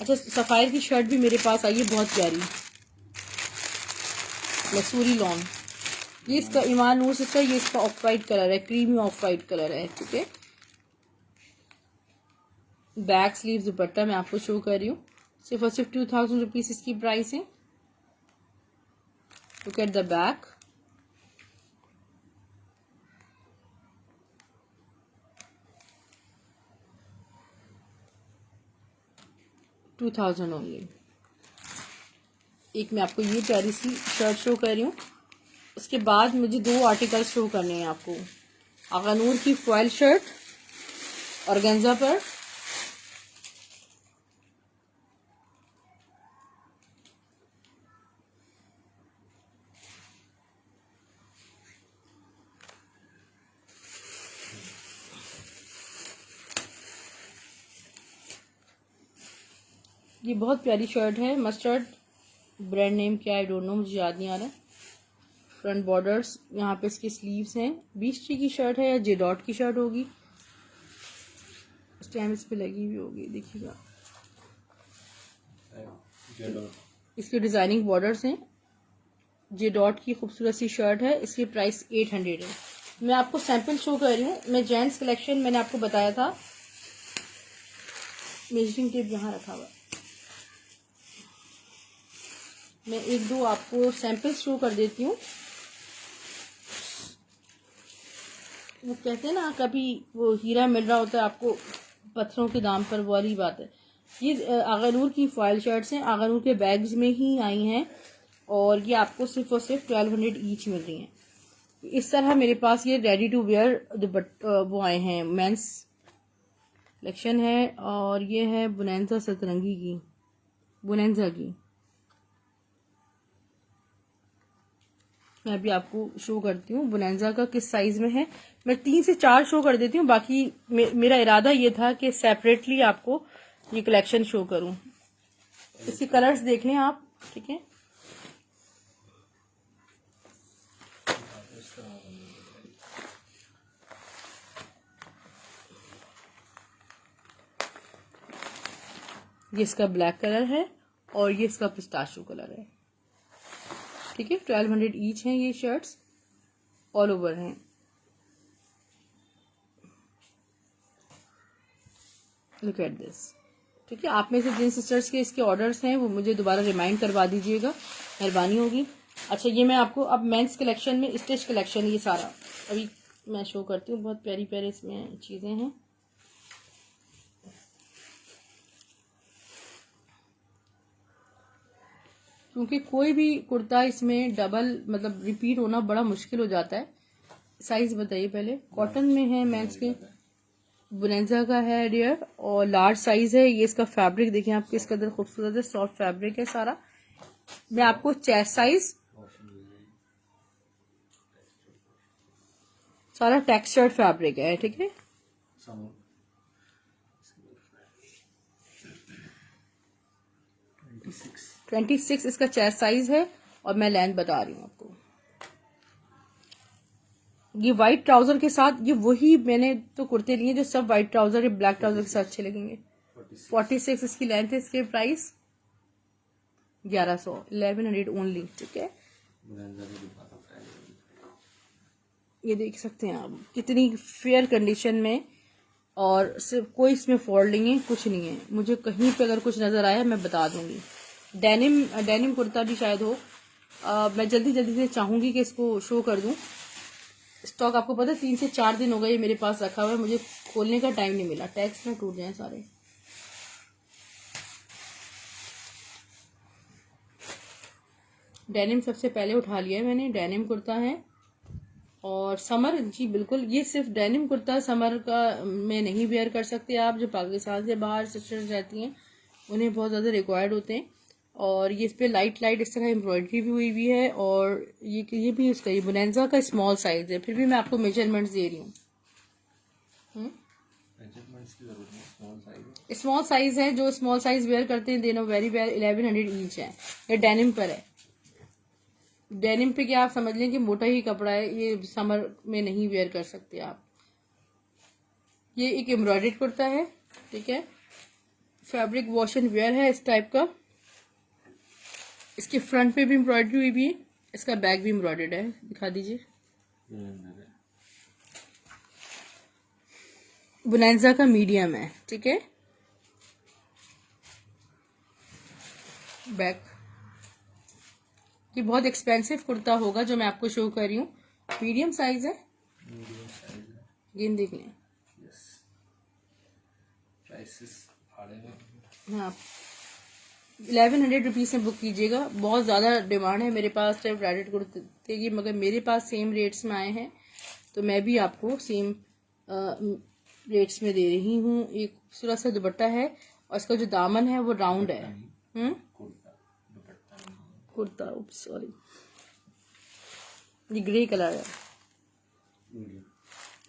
अच्छा सफ़ायर की शर्ट भी मेरे पास आई है बहुत प्यारी, मसूरी लॉन, ये इसका ईमान नूर सिस्टर, ये इसका ऑफ वाइट कलर है, क्रीमी ऑफ वाइट कलर है, ठीक है। बैक स्लीव दुपट्टा मैं आपको शो कर रही हूँ, सिर्फ और सिर्फ 2000 रुपीज़ इसकी प्राइस है। Look at the back, $2000 only. एक मैं आपको ये प्यारी सी शर्ट शो कर रही हूँ, उसके बाद मुझे 2 आर्टिकल शो करने हैं आपको। आगा नूर की फॉयल शर्ट ऑर्गेन्जा पर, ये बहुत प्यारी शर्ट है, मस्टर्ड ब्रांड नेम क्या है डोंट नो, मुझे याद नहीं आ रहा। फ्रंट बॉर्डर्स, यहाँ पे इसकी स्लीव्स हैं, 20 की शर्ट है या जे डॉट की शर्ट होगी, इस टाइम इस पे लगी हुई होगी, देखिएगा इसके डिजाइनिंग बॉर्डर्स हैं। जे डॉट की खूबसूरत सी शर्ट है, इसकी प्राइस 800 है। मैं आपको सैंपल शो कर रही हूँ। मैं जेंट्स कलेक्शन मैंने आपको बताया था, मेजरिंग टेप यहाँ रखा हुआ, मैं 1-2 आपको सैंपल शो कर देती हूँ। वो कहते हैं ना कभी वो हीरा मिल रहा होता है आपको पत्थरों के दाम पर, वो वाली बात है। ये आगानूर की फॉयल शर्ट्स हैं, आगानूर के बैग्स में ही आई हैं, और ये आपको सिर्फ और सिर्फ 1200 ईच मिल रही हैं। इस तरह मेरे पास ये रेडी टू वेयर वो आए हैं, मेंस कलेक्शन है, और ये है बुनेंजा सतरंगी की, बुनेंजा की। मैं अभी आपको शो करती हूँ बुनेंजा का किस साइज में है। मैं 3 से 4 शो कर देती हूँ, बाकी मेरा इरादा ये था कि सेपरेटली आपको ये कलेक्शन शो करूँ। इसके कलर्स देख लें आप, ठीक है। ये इसका ब्लैक कलर है और ये इसका पिस्ताशो कलर है, ठीक है। 1200 ईच हैं ये शर्ट्स, ऑल ओवर हैं। लुक एट दिस, ठीक है। आप में से जिन सिस्टर्स के इसके ऑर्डर्स हैं वो मुझे दोबारा रिमाइंड करवा दीजिएगा, मेहरबानी होगी। अच्छा ये मैं आपको अब मेंस कलेक्शन में स्टिच कलेक्शन ये सारा अभी मैं शो करती हूँ। बहुत प्यारी प्यारी इसमें चीज़ें हैं। क्योंकि कोई भी कुर्ता इसमें डबल मतलब रिपीट होना बड़ा मुश्किल हो जाता है। साइज बताइए पहले। कॉटन में है मेंस के, बुनेंजा का है डियर और लार्ज साइज है। ये इसका फैब्रिक देखें आप किस कदर खूबसूरत है, सॉफ्ट फैब्रिक है सारा। मैं आपको चेस्ट साइज सारा टेक्सचर्ड फैब्रिक है, ठीक है। 26 इसका चेस्ट साइज है और मैं लेंथ बता रही हूँ आपको। ये व्हाइट ट्राउजर के साथ, ये वही मैंने तो कुर्ते लिए जो सब व्हाइट ट्राउजर या ब्लैक ट्राउजर के साथ अच्छे लगेंगे। 46 इसकी लेंथ है। इसके प्राइस 1100, 1100 ओनली, ठीक है। ये देख सकते हैं आप कितनी फेयर कंडीशन में, और सिर्फ कोई इसमें फॉल्ट नहीं है, कुछ नहीं है। मुझे कहीं पे अगर कुछ नजर आया मैं बता दूंगी। डेनिम कुर्ता भी शायद हो। मैं जल्दी जल्दी से चाहूंगी कि इसको शो कर दूं। स्टॉक आपको पता है 3 से 4 दिन हो गए ये मेरे पास रखा हुआ है, मुझे खोलने का टाइम नहीं मिला। टैग्स में टूट जाए सारे। डेनिम सबसे पहले उठा लिया है मैंने। डेनिम कुर्ता है और समर, जी बिल्कुल, ये सिर्फ डेनिम कुर्ता समर का में नहीं वेयर कर सकते आप। जो पाकिस्तान से बाहर सिस्टर्स रहती हैं उन्हें बहुत ज़्यादा रिक्वायर्ड होते हैं। और ये इस पर लाइट इस तरह एम्ब्रॉयडरी भी हुई हुई है। और ये भी उसका, ये बुनेंजा का स्मॉल साइज है, फिर भी मैं आपको मेजरमेंट्स दे रही हूँ। स्मॉल साइज है। जो स्मॉल साइज वेयर करते हैं देनो वेरी वेल। 1100 ईच है। ये डेनिम पर है। डेनिम पे क्या आप समझ लें कि मोटा ही कपड़ा है, ये समर में नहीं वेयर कर सकते आप। ये एक एम्ब्रॉयडर्ड कुर्ता है, ठीक है। फैब्रिक वॉश एंड वेयर है इस टाइप का। इसके फ्रंट पे भी एम्ब्रॉयडरी हुई भी है, इसका बैक भी एम्ब्रॉयडर्ड है। दिखा दीजिए। बुनेंजा का मीडियम है, ठीक है। बैक, ये बहुत एक्सपेंसिव कुर्ता होगा जो मैं आपको शो कर रही हूँ। मीडियम साइज है। ये देख लें। हाँ, 1100 रुपीज में बुक कीजिएगा। बहुत ज़्यादा डिमांड है मेरे पास ब्राइडेड कुर्ते की, मगर मेरे पास सेम रेट्स में आए हैं तो मैं भी आपको सेम रेट्स में दे रही हूँ। एक खूबसूरत सा दुपट्टा है और इसका जो दामन है वो राउंड है। कुर्ता, सॉरी, ये ग्रे कलर है।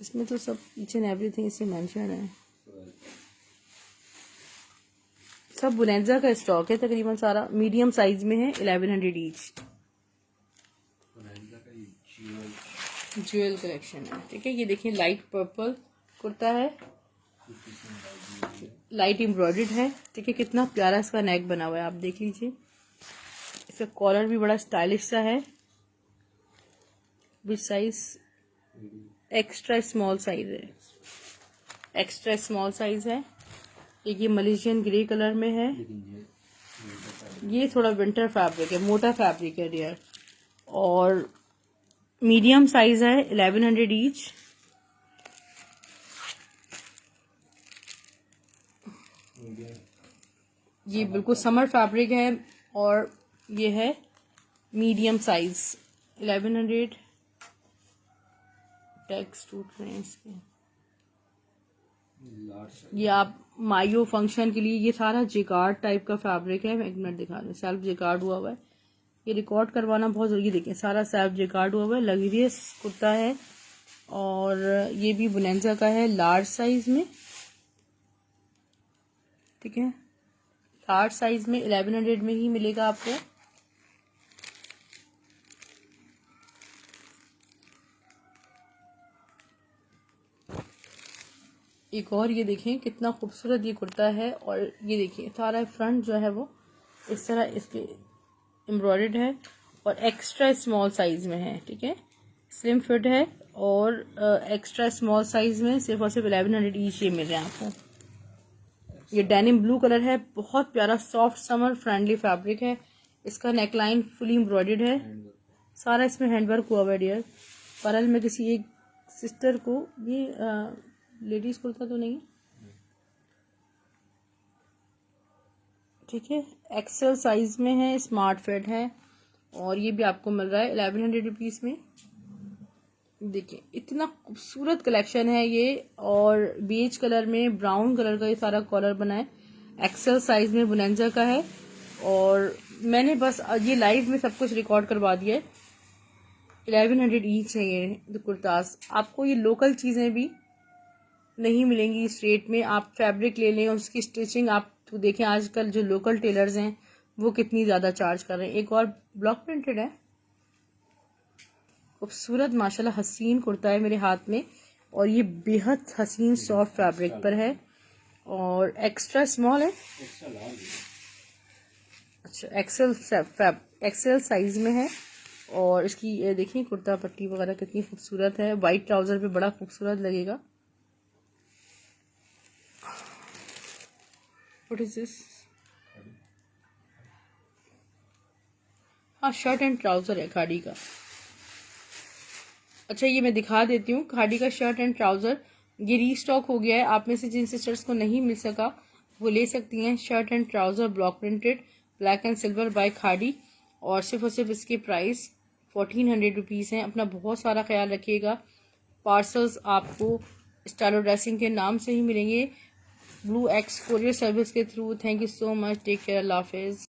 इसमें तो सब ईच एंड एवरीथिंग इससे मेंशन है। सब बुनेंजा का स्टॉक है तकरीबन सारा। मीडियम साइज में है। 1100 ईच। ज्वेल कलेक्शन है, ठीक है। ये देखिए लाइट पर्पल कुर्ता है, लाइट एम्ब्रॉयडर्ड है, ठीक है। कितना प्यारा इसका नेक बना हुआ है, आप देख लीजिए। इसका कॉलर भी बड़ा स्टाइलिश सा है। विच साइज? एक्स्ट्रा स्मॉल साइज है। एक्स्ट्रा स्मॉल साइज है। एक ये मलेशियन ग्रे कलर में है। ये थोड़ा विंटर फैब्रिक है, मोटा फैब्रिक है डियर, और मीडियम साइज है। 1100 ईच। ये बिल्कुल समर फैब्रिक है और ये है मीडियम साइज। 1100। टैक्स टूट रहे हैं इसके। ये आप मायो फंक्शन के लिए, ये सारा जिकार्ड टाइप का फैब्रिक है। मैं एक मिनट दिखा दूँ। सेल्फ जिकार्ड हुआ हुआ है। ये रिकॉर्ड करवाना बहुत जरूरी। देखें सारा सेल्फ जिकार्ड हुआ हुआ है। लग्जरियस कुर्ता है और ये भी बुनेंजा का है लार्ज साइज में, ठीक है। लार्ज साइज में 1100 में ही मिलेगा आपको। एक और ये देखें कितना खूबसूरत ये कुर्ता है। और ये देखिए सारा फ्रंट जो है वो इस तरह इस पे एम्ब्रॉयडर्ड है और एक्स्ट्रा स्मॉल साइज में है, ठीक है। स्लिम फिट है और एक्स्ट्रा स्मॉल साइज में सिर्फ और सिर्फ 1100 ईच ये मिल रहे हैं आपको। ये डेनिम ब्लू कलर है। बहुत प्यारा सॉफ्ट समर फ्रेंडली फैब्रिक है। इसका नेकलाइन फुली एम्ब्रॉयडर्ड है। सारा इसमें हैंडवर्क हुआ हुआ है डियर। परल में किसी एक सिस्टर को ये लेडीज कुर्ता तो नहीं, ठीक है। एक्सेल साइज में है, स्मार्ट फिट है और ये भी आपको मिल रहा है 1100 रुपीज में। देखिए इतना खूबसूरत कलेक्शन है ये, और बेज कलर में ब्राउन कलर का ये सारा कॉलर बना है। एक्सेल साइज में बोनेंजा का है, और मैंने बस ये लाइव में सब कुछ रिकॉर्ड करवा दिया है। 1100 ईच है ये कुर्ताज। आपको ये लोकल चीज़ें भी नहीं मिलेंगी इस रेट में। आप फैब्रिक ले लें, उसकी स्टिचिंग आप तो देखें आजकल जो लोकल टेलर्स हैं वो कितनी ज़्यादा चार्ज कर रहे हैं। एक और ब्लॉक प्रिंटेड है, खूबसूरत माशाल्लाह हसीन कुर्ता है मेरे हाथ में, और ये बेहद हसीन सॉफ्ट फैब्रिक पर है, और एक्स्ट्रा स्मॉल है। अच्छा, एक्सेल साइज में है, और इसकी ये देखिए कुर्ता पट्टी वगैरह कितनी खूबसूरत है। वाइट ट्राउजर पे बड़ा खूबसूरत लगेगा। What is this? हाँ, शर्ट एंड ट्राउजर है खाड़ी का। अच्छा, ये मैं दिखा देती हूँ, खाड़ी का शर्ट एंड ट्राउजर ये रीस्टॉक हो गया है। आप में से जिन सिस्टर्स को नहीं मिल सका वो ले सकती हैं। Shirt and trouser block printed black and silver by Khaadi, और सिर्फ इसके प्राइस 1400 रुपीज़ हैं। अपना बहुत सारा ख्याल रखिएगा। पार्सल्स आपको स्टाइलो ड्रेसिंग के नाम से ही मिलेंगे, ब्लू एक्स कोरियर सर्विस के थ्रू। Thank you so much, take care, अल्लाह हाफिज़।